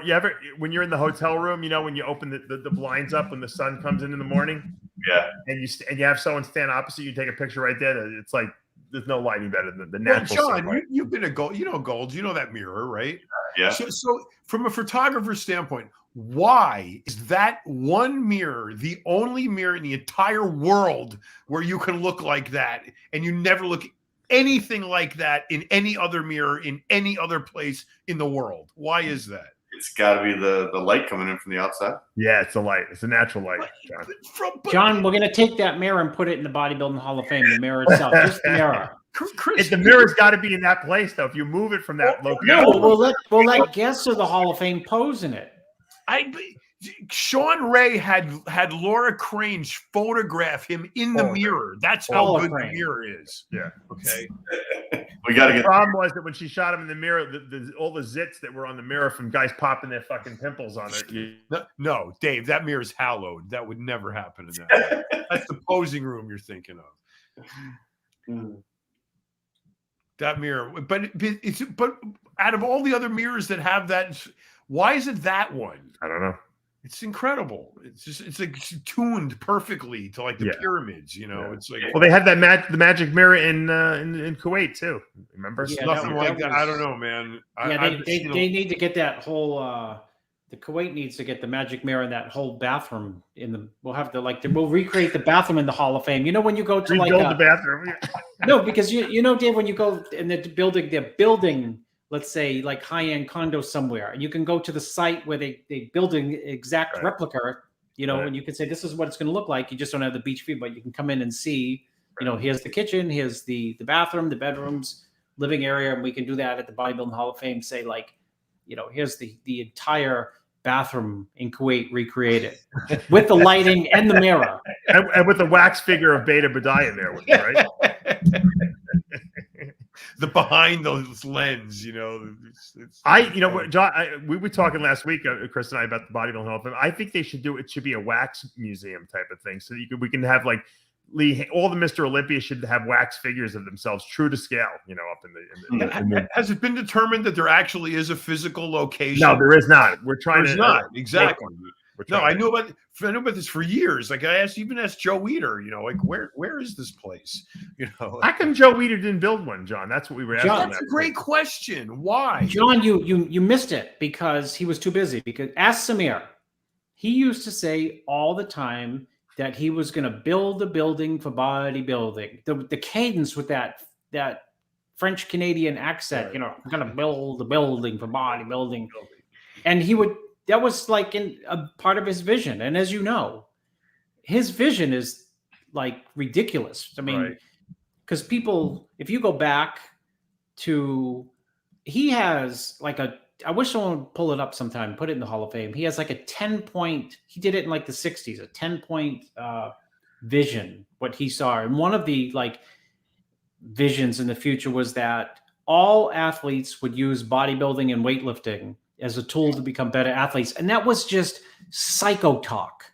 when you're in the hotel room, when you open the blinds up when the sun comes in the morning, yeah, and you have someone stand opposite you, take a picture right there. It's like there's no lighting better than the natural John, sunlight. you've been a Gold. You know Gold. You know that mirror, right? Yeah. So from a photographer's standpoint, why is that one mirror the only mirror in the entire world where you can look like that, and you never look anything like that in any other mirror in any other place in the world? Why is that? It's got to be the light coming in from the outside. Yeah, it's a light. It's a natural light, John. John, we're going to take that mirror and put it in the Bodybuilding Hall of Fame. The mirror itself, just the mirror. Chris, The mirror's got to be in that place, though. If you move it from that location, No, we'll let guests of the Hall of Fame pose in it. Sean Ray had Laura Crange photograph him in the mirror. That's how good the mirror is. Yeah. Okay. We got to The get. problem was that when she shot him in the mirror, all the zits that were on the mirror from guys popping their fucking pimples on it. No, Dave, that mirror is hallowed. That would never happen in that. That's the posing room you're thinking of. That mirror, but out of all the other mirrors that have that, why is it that one? I don't know. It's incredible. It's like tuned perfectly to like the pyramids, you know. Yeah. It's like, Well, they had that the magic mirror in Kuwait too. Remember? it's nothing like that. I don't know, man. They need to get that whole. The Kuwait needs to get the magic mirror in that whole bathroom. We'll have to we'll recreate the bathroom in the Hall of Fame. You know when you go to rebuild the bathroom. No, because you know, Dave, when you go in the building, let's say like high-end condo somewhere, and you can go to the site where they build an exact replica, you know, and you can say this is what it's going to look like. You just don't have the beach view, but you can come in and see, you know, here's the kitchen, here's the bathroom, the bedrooms, living area, and we can do that at the Bodybuilding Hall of Fame. Say like, you know, here's the entire bathroom in Kuwait recreated with the lighting and the mirror, and with the wax figure of Beta Badiah there, right? The behind those lens, you know. John, we were talking last week, Chris and I, about the Bodybuilding Hall of Fame. I think they should do it. Should be a wax museum type of thing, so we can have like all the Mr. Olympia should have wax figures of themselves, true to scale. You know, up in the. Has it been determined that there actually is a physical location? No, there is not. We're trying There's to not exactly. No, I know knew about this for years. Like I even asked Joe Weider, you know, like where is this place? You know, how come Joe Weider didn't build one, John? That's what we were asking. That's a great question. Why, John? You missed it because he was too busy. Because ask Samir, he used to say all the time that he was going to build a building for bodybuilding. The cadence with that French Canadian accent, you know, I'm going to build a building for bodybuilding, and he would. That was like a part of his vision. And as you know, his vision is like ridiculous. I mean, because people, if you go back to, he has like I wish someone would pull it up sometime, put it in the Hall of Fame. He has like a 10-point, he did it in like the 60s, a 10-point vision, what he saw. And one of the like visions in the future was that all athletes would use bodybuilding and weightlifting as a tool to become better athletes. And that was just psycho talk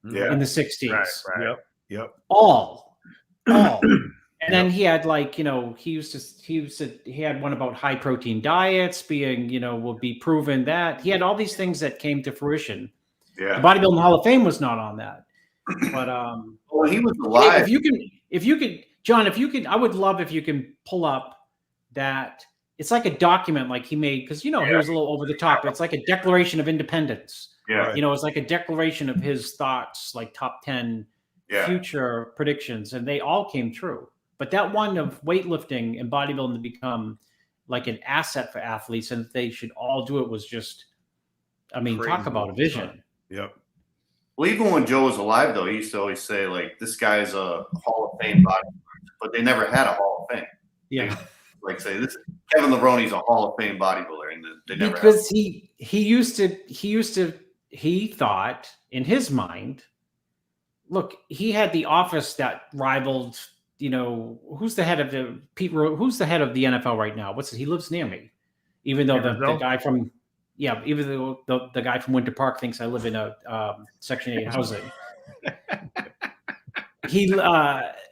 in the 60s. Right. Yep. All. And then he had like, you know, he had one about high protein diets being, you know, will be proven that. He had all these things that came to fruition. Yeah. The Bodybuilding Hall of Fame was not on that. But well, he was alive. If you could, John, I would love if you can pull up that. It's like a document like he made, because, you know, he was a little over the top. It's like a Declaration of Independence. Yeah. You know, it's like a declaration of his thoughts, like top 10 future predictions, and they all came true. But that one of weightlifting and bodybuilding to become like an asset for athletes and they should all do it was just, I mean, crazy. Talk about a vision. Yep. Well, even when Joe was alive, though, he used to always say, like, this guy's a Hall of Fame bodybuilder, but they never had a Hall of Fame. Yeah. Like say this Kevin Levroni's a Hall of Fame bodybuilder, and they never because he thought in his mind, look, he had the office that rivaled, you know, who's the head of the NFL right now? He lives near me, even though the guy from even though the guy from Winter Park thinks I live in a Section 8 housing. He,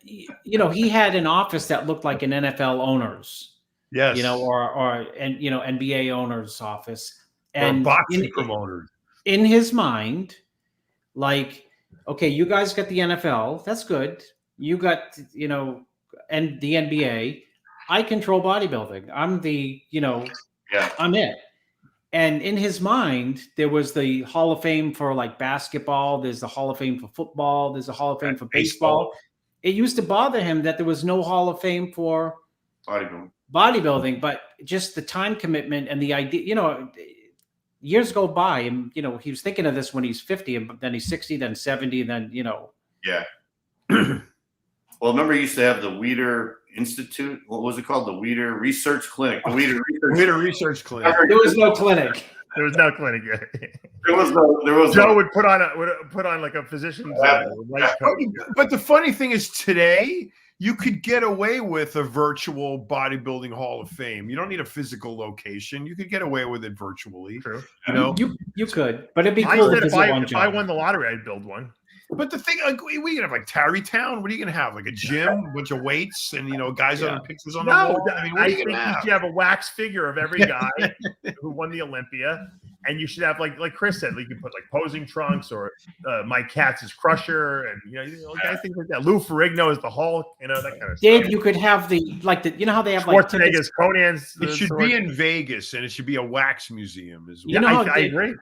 you know, he had an office that looked like an NFL owner's, you know, or NBA owner's office, and boxing promoters. In his mind, like, okay, you guys got the NFL, that's good. You got, you know, and the NBA. I control bodybuilding. I'm the, I'm it. And in his mind, there was the Hall of Fame for like basketball. There's the Hall of Fame for football. There's a Hall of Fame for baseball. It used to bother him that there was no Hall of Fame for bodybuilding, but just the time commitment and the idea, years go by and, he was thinking of this when he's 50 and then he's 60, then 70, and then, Yeah. Well, remember you used to have the Weider Institute. What was it called? The Weider Research Clinic. The Weider Research Clinic. There was no clinic. There was no clinic yet. There was Joe would put on like a physician's white coat. But the funny thing is, today you could get away with a virtual bodybuilding Hall of Fame. You don't need a physical location. You could get away with it virtually. True. You could, but it'd be cool if I won the lottery, I'd build one. But the thing, like, we can have like Tarrytown. What are you gonna have? Like a gym, a bunch of weights, and guys on pictures on the wall. I mean, what are you gonna have? You should have a wax figure of every guy who won the Olympia, and you should have like Chris said, you can put like posing trunks or Mike Katz's Crusher, and guys things like that. Lou Ferrigno is the Hulk, that kind of stuff. Dave, you could have how they have like Schwarzenegger's Conan's. It should be in Vegas, and it should be a wax museum as well. I agree.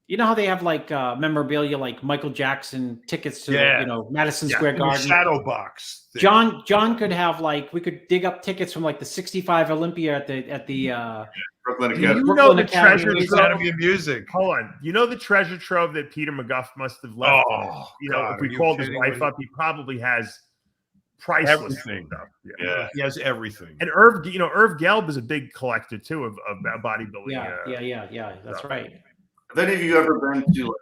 You know how they have like memorabilia, like Michael Jackson tickets to Madison Square Garden, shadow box thing. John could have we could dig up tickets from like the '65 Olympia at the Brooklyn Academy. The treasure Academy of Music. Hold on, the treasure trove that Peter McGuff must have left. God, if we called his wife up, he probably has priceless everything. Stuff. Yeah, he has everything. And Irv Gelb is a big collector too of bodybuilding. Yeah. That's right. Have any of you ever been to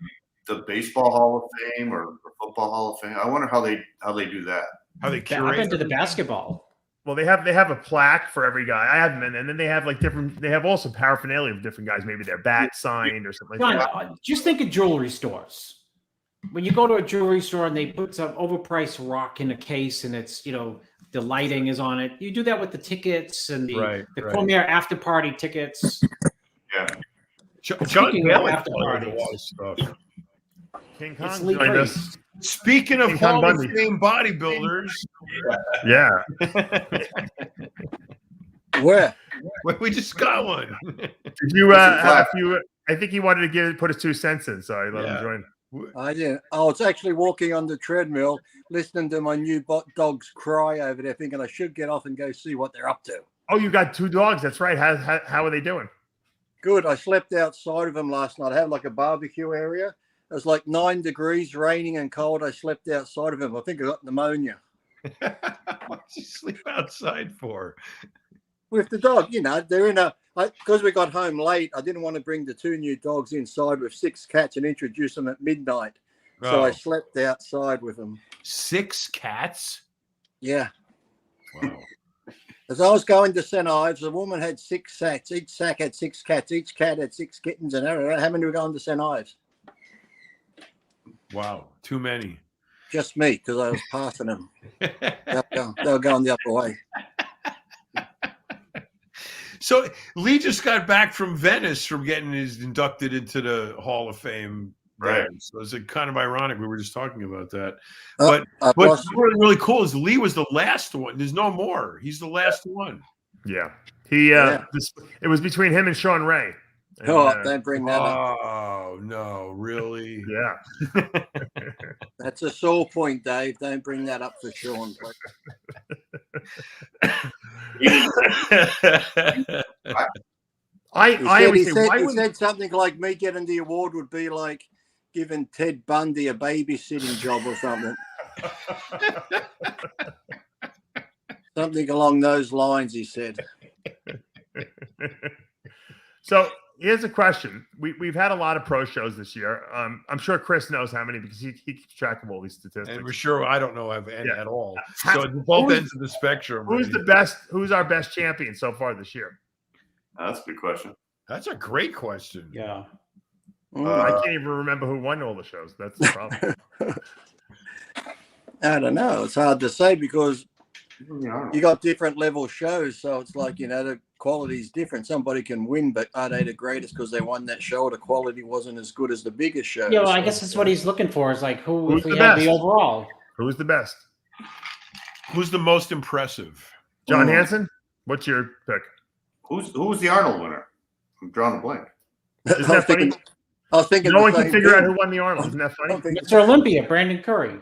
the Baseball Hall of Fame or Football Hall of Fame? I wonder how they do that. How they curate. I've been to the basketball. Well, they have a plaque for every guy. I haven't been, and then they have They have also paraphernalia of different guys. Maybe their bat signed or something like that. Just think of jewelry stores. When you go to a jewelry store and they put some overpriced rock in a case, and it's the lighting is on it. You do that with the tickets and the Premier after party tickets. Yeah. John Bailey a lot of stuff. King Kong joined us. Speaking of Hall of Fame bodybuilders, where we just got one. Did you have a few? I think he wanted to put his 2 cents in, so I let him join. I didn't. I was actually walking on the treadmill, listening to my new dogs cry over there, thinking I should get off and go see what they're up to. Oh, you got 2 dogs. That's right. How are they doing? Good. I slept outside of them last night. I had like a barbecue area. It was like 9 degrees, raining and cold. I slept outside of them. I think I got pneumonia. What did you sleep outside for? With the dog, they're in because we got home late. I didn't want to bring the 2 new dogs inside with 6 cats and introduce them at midnight. So I slept outside with them. 6 cats? Yeah. Wow. As I was going to St. Ives, the woman had 6 sacks. Each sack had 6 cats. Each cat had 6 kittens. And I don't know how many were going to St. Ives. Wow. Too many. Just me, because I was passing them. They were going the other way. So Lee just got back from Venice from getting inducted into the Hall of Fame. Right. So it's kind of ironic. We were just talking about that. But what's really cool is Lee was the last one. There's no more. He's the last one. Yeah. It was between him and Sean Ray. And, don't bring that up. Oh, no, really? Yeah. That's a sore point, Dave. Don't bring that up for Sean. He said something like me getting the award would be like giving Ted Bundy a babysitting job or something. Something along those lines, he said. So here's a question. We've had a lot of pro shows this year. I'm sure Chris knows how many because he keeps track of all these statistics. And we're sure I don't know at all. So at both ends of the spectrum. Who's the best? Who's our best champion so far this year? That's a good question. That's a great question. Yeah. I can't even remember who won all the shows. That's the problem. I don't know. It's hard to say because you got different level shows. So it's like, the quality is different. Somebody can win, but are they the greatest because they won that show? The quality wasn't as good as the biggest show. Yeah, well, I guess that's what he's looking for is like who's the best? The overall. Who's the best? Who's the most impressive? John Hansen. What's your pick? Who was the Arnold winner? I'm drawing a blank. Isn't that funny? I was thinking No the one can same figure out thing. who won the Arnold. Isn't that funny? Mr. Olympia, Brandon Curry.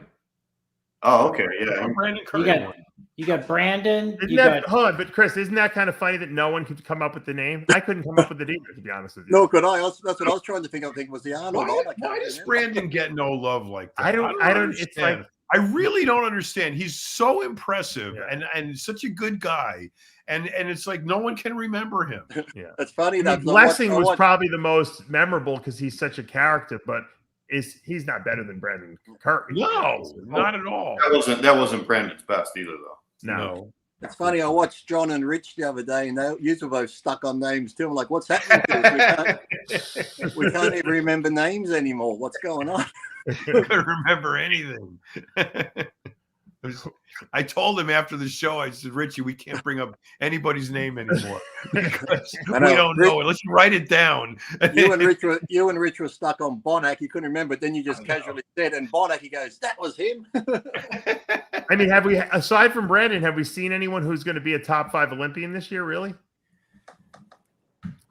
Oh, okay, yeah. Brandon Curry. You got Brandon. Hold on, but Chris, isn't that kind of funny that no one could come up with the name? I couldn't come up with it either, to be honest with you. No, could I? That's what I was trying to think of. Was the Arnold? Why does Brandon get no love like that? I don't. It's like, I really don't understand. He's so impressive and such a good guy, and it's like no one can remember him. Yeah, it's funny that Blessing was probably the most memorable because he's such a character, but he's not better than Brandon Curry. No, not at all. That wasn't Brandon's best either, though. No. It's funny. I watched John and Rich the other day, and you two both stuck on names too. I'm like, what's happening to us? We can't even remember names anymore. What's going on? I couldn't remember anything. I told him after the show, I said, Richie, we can't bring up anybody's name anymore because we don't know it. Let's write it down. You and Rich were stuck on Bonac. You couldn't remember it. Then you just casually said, and Bonac, he goes, that was him. I mean, have we, aside from Brandon, have we seen anyone who's going to be a top 5 Olympian this year, really?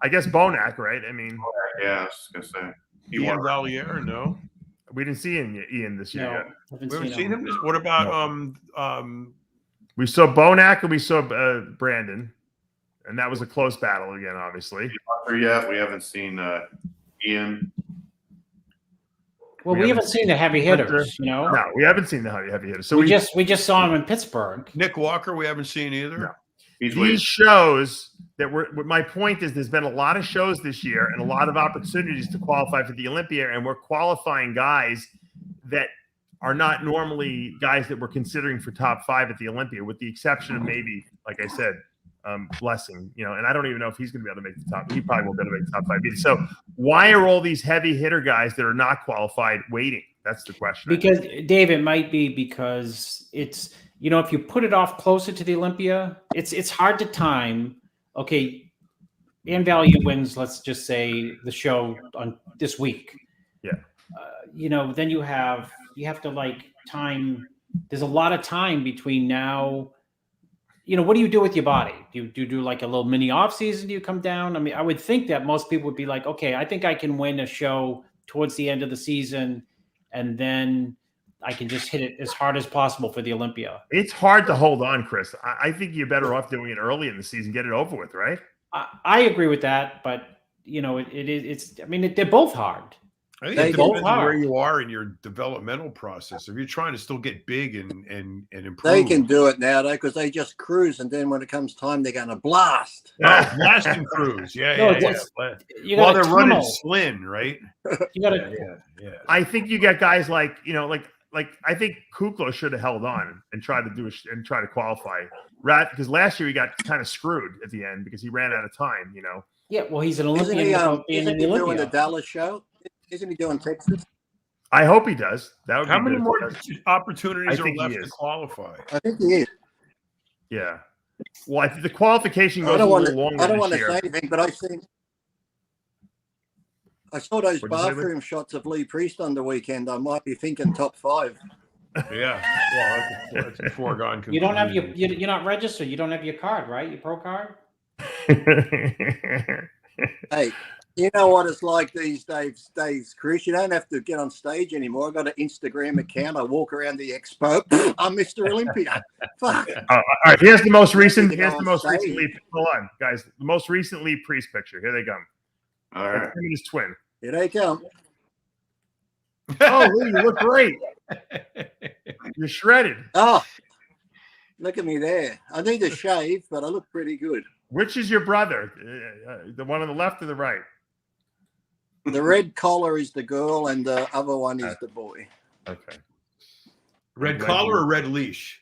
I guess Bonac, right? I mean, yeah, I was going to say. Ian Valier, no. We didn't see Ian this year yet. We haven't seen him. What about we saw Bonac and we saw Brandon, and that was a close battle again, obviously. Yeah, we haven't seen Ian. Well, we haven't seen the heavy hitters, you know. No, we haven't seen the heavy hitters. So we just saw him in Pittsburgh. Nick Walker, we haven't seen either. No. These shows that my point is, there's been a lot of shows this year and a lot of opportunities to qualify for the Olympia, and we're qualifying guys that are not normally guys that we're considering for top 5 at the Olympia, with the exception of maybe, like I said, Blessing, you know, and I don't even know if he's going to be able to make the top. He probably won't be able to make the top 5 either. So why are all these heavy hitter guys that are not qualified waiting? That's the question. Because Dave, it might be because it's, you know, if you put it off closer to the Olympia, it's hard to time. Okay, Ian Value wins, let's just say, the show on this week. Yeah. You know, then you have to like time. There's a lot of time between now. You know, what do you do with your body? Do you do like a little mini off season? Do you come down? I mean, I would think that most people would be like, okay, I think I can win a show towards the end of the season, and then I can just hit it as hard as possible for the Olympia. It's hard to hold on, Chris. I think you're better off doing it early in the season, get it over with, right? I agree with that, but you know, it's. I mean, they're both hard. I think it depends on where you are in your developmental process. If you're trying to still get big and improve, they can do it now, though, because they just cruise, and then when it comes time, they're going to blast. Oh, blast and cruise, While they're running Slin, right? You got to. Yeah. I think you got guys like, you know, like I think Kukla should have held on and tried to qualify, right? Because last year he got kind of screwed at the end because he ran out of time. You know. Yeah, well, he's an Olympian. Isn't he doing the Dallas show? Isn't he doing Texas? I hope he does. That would How be many good. more opportunities are left to qualify? I think he is. Yeah. Well, I think the qualification goes a little longer. I don't want to say anything, but I saw those bathroom shots of Lee Priest on the weekend. I might be thinking top 5. Yeah. Well, that's a foregone conclusion. You don't have you're not registered. You don't have your card, right? Your pro card. Hey, you know what it's like these days, Chris? You don't have to get on stage anymore. I've got an Instagram account. I walk around the expo. I'm Mr. Olympia. Fuck. All right. Here's the most recent. Hold on, guys. The most recent Lee Priest picture. Here they come. All right. Him and his twin. Here they come. Oh, Lee, you look great. You're shredded. Oh, look at me there. I need a shave, but I look pretty good. Which is your brother? The one on the left or the right? The red collar is the girl, and the other one is the boy. Okay. Red collar or red leash?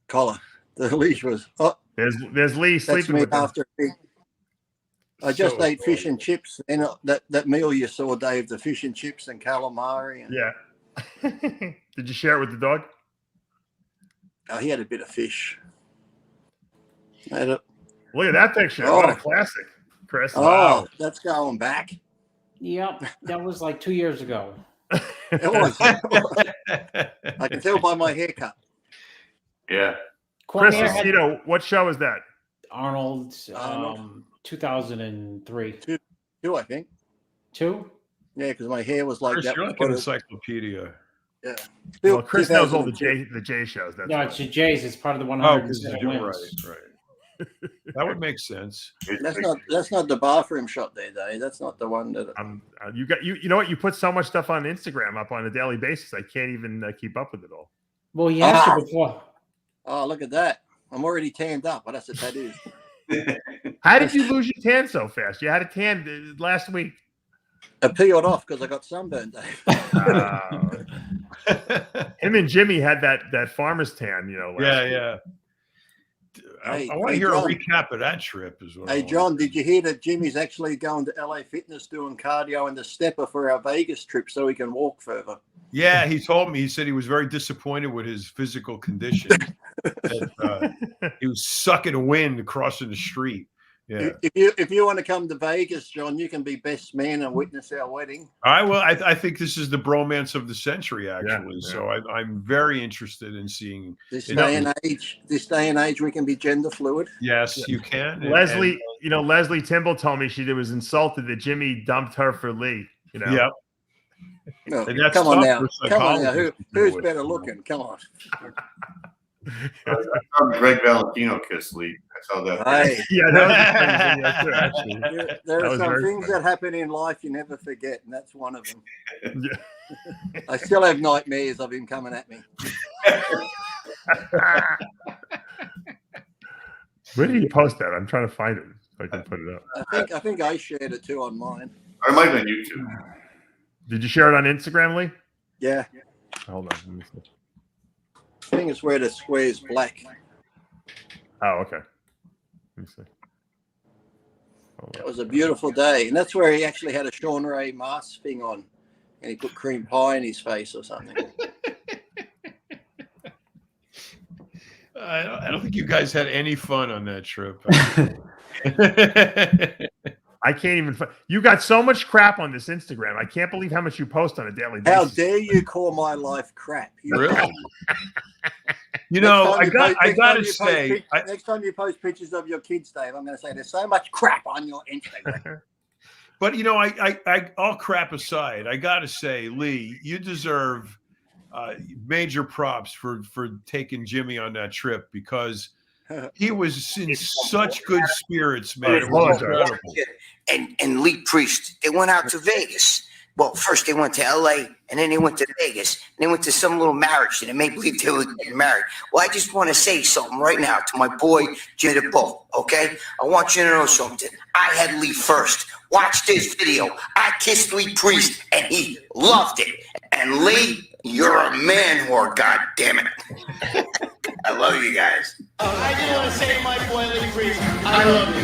Collar. The leash was. Oh, there's Lee sleeping with after. I just ate fish and chips, and that meal you saw, Dave, the fish and chips and calamari. And, yeah. Did you share it with the dog? Oh, he had a bit of fish. Look at that picture. Oh. What a classic, Chris. Oh, wow. That's going back. Yep, that was like 2 years ago. It was. I can tell by my haircut. Yeah. Chris Cormier had Aceto, what show is that? Arnold, 2003. Two, I think. 2? Yeah, because my hair was like Chris, that. you're like an encyclopedia. Yeah. Well, Chris knows all the 2002. J shows. That's No, it's the Jays. It's part of the Oh, 107 wins. right. That would make sense. That's not the bathroom shot there, Dave. That's not the one that. You know what? You put so much stuff on Instagram up on a daily basis. I can't even keep up with it all. Well, he has to before. Oh, look at that! I'm already tanned up. But that's what that is. How did you lose your tan so fast? You had a tan last week. I peeled off because I got sunburned, Dave. Him and Jimmy had that farmer's tan, last week. Yeah. Hey, I want to hear John. A recap of that trip as well. Hey, John, did you hear that Jimmy's actually going to LA Fitness doing cardio in the stepper for our Vegas trip so he can walk further? Yeah, he told me. He said he was very disappointed with his physical condition. He was sucking wind crossing the street. Yeah. If you want to come to Vegas, John, you can be best man and witness our wedding. All right. Well, I think this is the bromance of the century, actually. Yeah. So I'm very interested in seeing This day and age, we can be gender fluid. Yes, you can. Leslie, Leslie Timble told me she was insulted that Jimmy dumped her for Lee. Yep. No, And come on now. Who's better looking? Come on. Greg Valentino kissed Lee. I saw that. Hey, Yeah, that was a funny video too, actually. there are was some very things funny. that happen in life you never forget, and that's one of them. Yeah. I still have nightmares of him coming at me. Where did you post that? I'm trying to find it so I can put it up. I think I shared it too on mine. I might have been YouTube. Did you share it on Instagram, Lee? Yeah, Hold on. Let me see. I think it's where the square is black. Oh, okay. Let me see. It was a beautiful day, and that's where he actually had a Sean Ray mask thing on, and he put cream pie in his face or something. I don't think you guys had any fun on that trip. I can't even. You got so much crap on this Instagram. I can't believe how much you post on a daily basis. How dare you call my life crap? Really? You know, I got to say, next time you post pictures of your kids, Dave, I'm going to say there's so much crap on your Instagram. but you know, I all crap aside, I got to say, Lee, you deserve major props for taking Jimmy on that trip because he was in such good spirits, man. It was incredible. And Lee Priest, they went out to Vegas. Well, first they went to LA and then they went to Vegas. And they went to some little marriage and they made believe they were getting married. Well, I just want to say something right now to my boy, Jada Bull, okay? I want you to know something. I had Lee first. Watch this video. I kissed Lee Priest and he loved it. And Lee, you're a man whore, God damn it. I love you guys. I just want to say to my boy Lee Priest, I love you.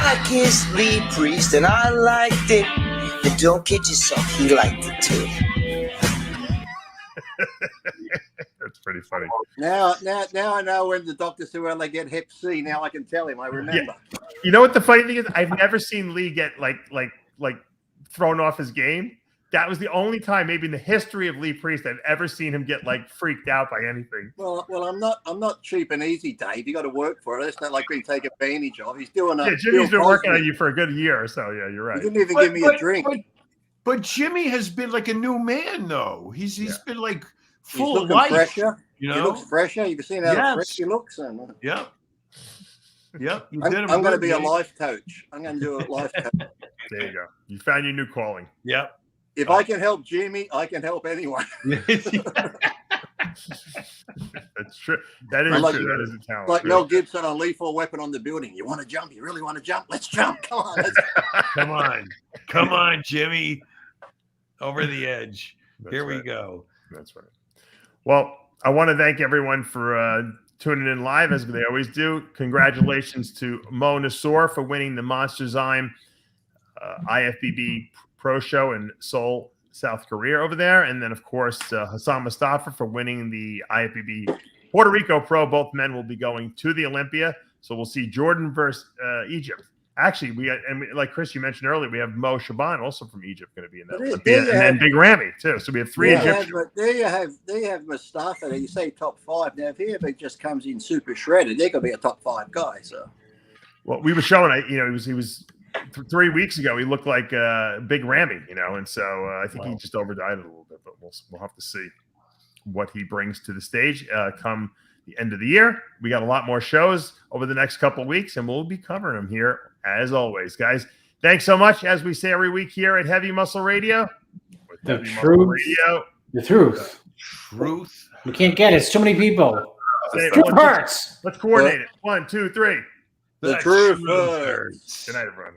I kissed Lee Priest and I liked it. And don't kid yourself, he liked it too. That's pretty funny. Now I know when the doctors say, well, they get Hep C. Now I can tell him. I remember. Yeah. You know what the funny thing is? I've never seen Lee get like thrown off his game. That was the only time, maybe in the history of Lee Priest, I've ever seen him get like freaked out by anything. Well, I'm not cheap and easy, Dave. You got to work for it. It's not like being taken advantage of. He's doing a. Yeah, Jimmy's been working on you for a good year or so. Yeah, you're right. He didn't even give me a drink. But Jimmy has been like a new man, though. He's been like full He's of looking life. fresher. You know, He looks fresher. You've seen how fresh he looks. And, yeah. I'm going to be a life coach. I'm going to do a life coach. There you go. You found your new calling. Yep. If I can help Jimmy, I can help anyone. That's true. That is true. That is a talent. Like Mel Gibson on Lethal Weapon on the building. You want to jump? You really want to jump? Let's jump. Come on. Come on, Jimmy. Over the edge. Here we go. That's right. Well, I want to thank everyone for tuning in live as they always do. Congratulations to MOE NSOUR for winning the MONSTERZYM IFBB Pro show in Seoul, South Korea over there. And then, of course, Hassan Mostafa for winning the IFBB Puerto Rico Pro. Both men will be going to the Olympia. So we'll see Jordan versus Egypt actually, like Chris, you mentioned earlier, we have Mo Shaban also from Egypt going to be in that But Olympia, and then Big Ramy too. So we have three Egyptians. There you have Mustafa. You say top 5. Now, if he ever just comes in super shredded, they're going to be a top 5 guy. So, well, we were showing, he was 3 weeks ago. He looked like Big Ramy, and so I think he just overdieted a little bit. But we'll have to see what he brings to the stage come the end of the year. We got a lot more shows over the next couple of weeks, and we'll be covering them here as always, guys. Thanks so much. As we say every week here at Heavy Muscle Radio, the truth. You can't get it. It's too many people. Let's coordinate it. 1, 2, 3. The truth. Good night, everyone.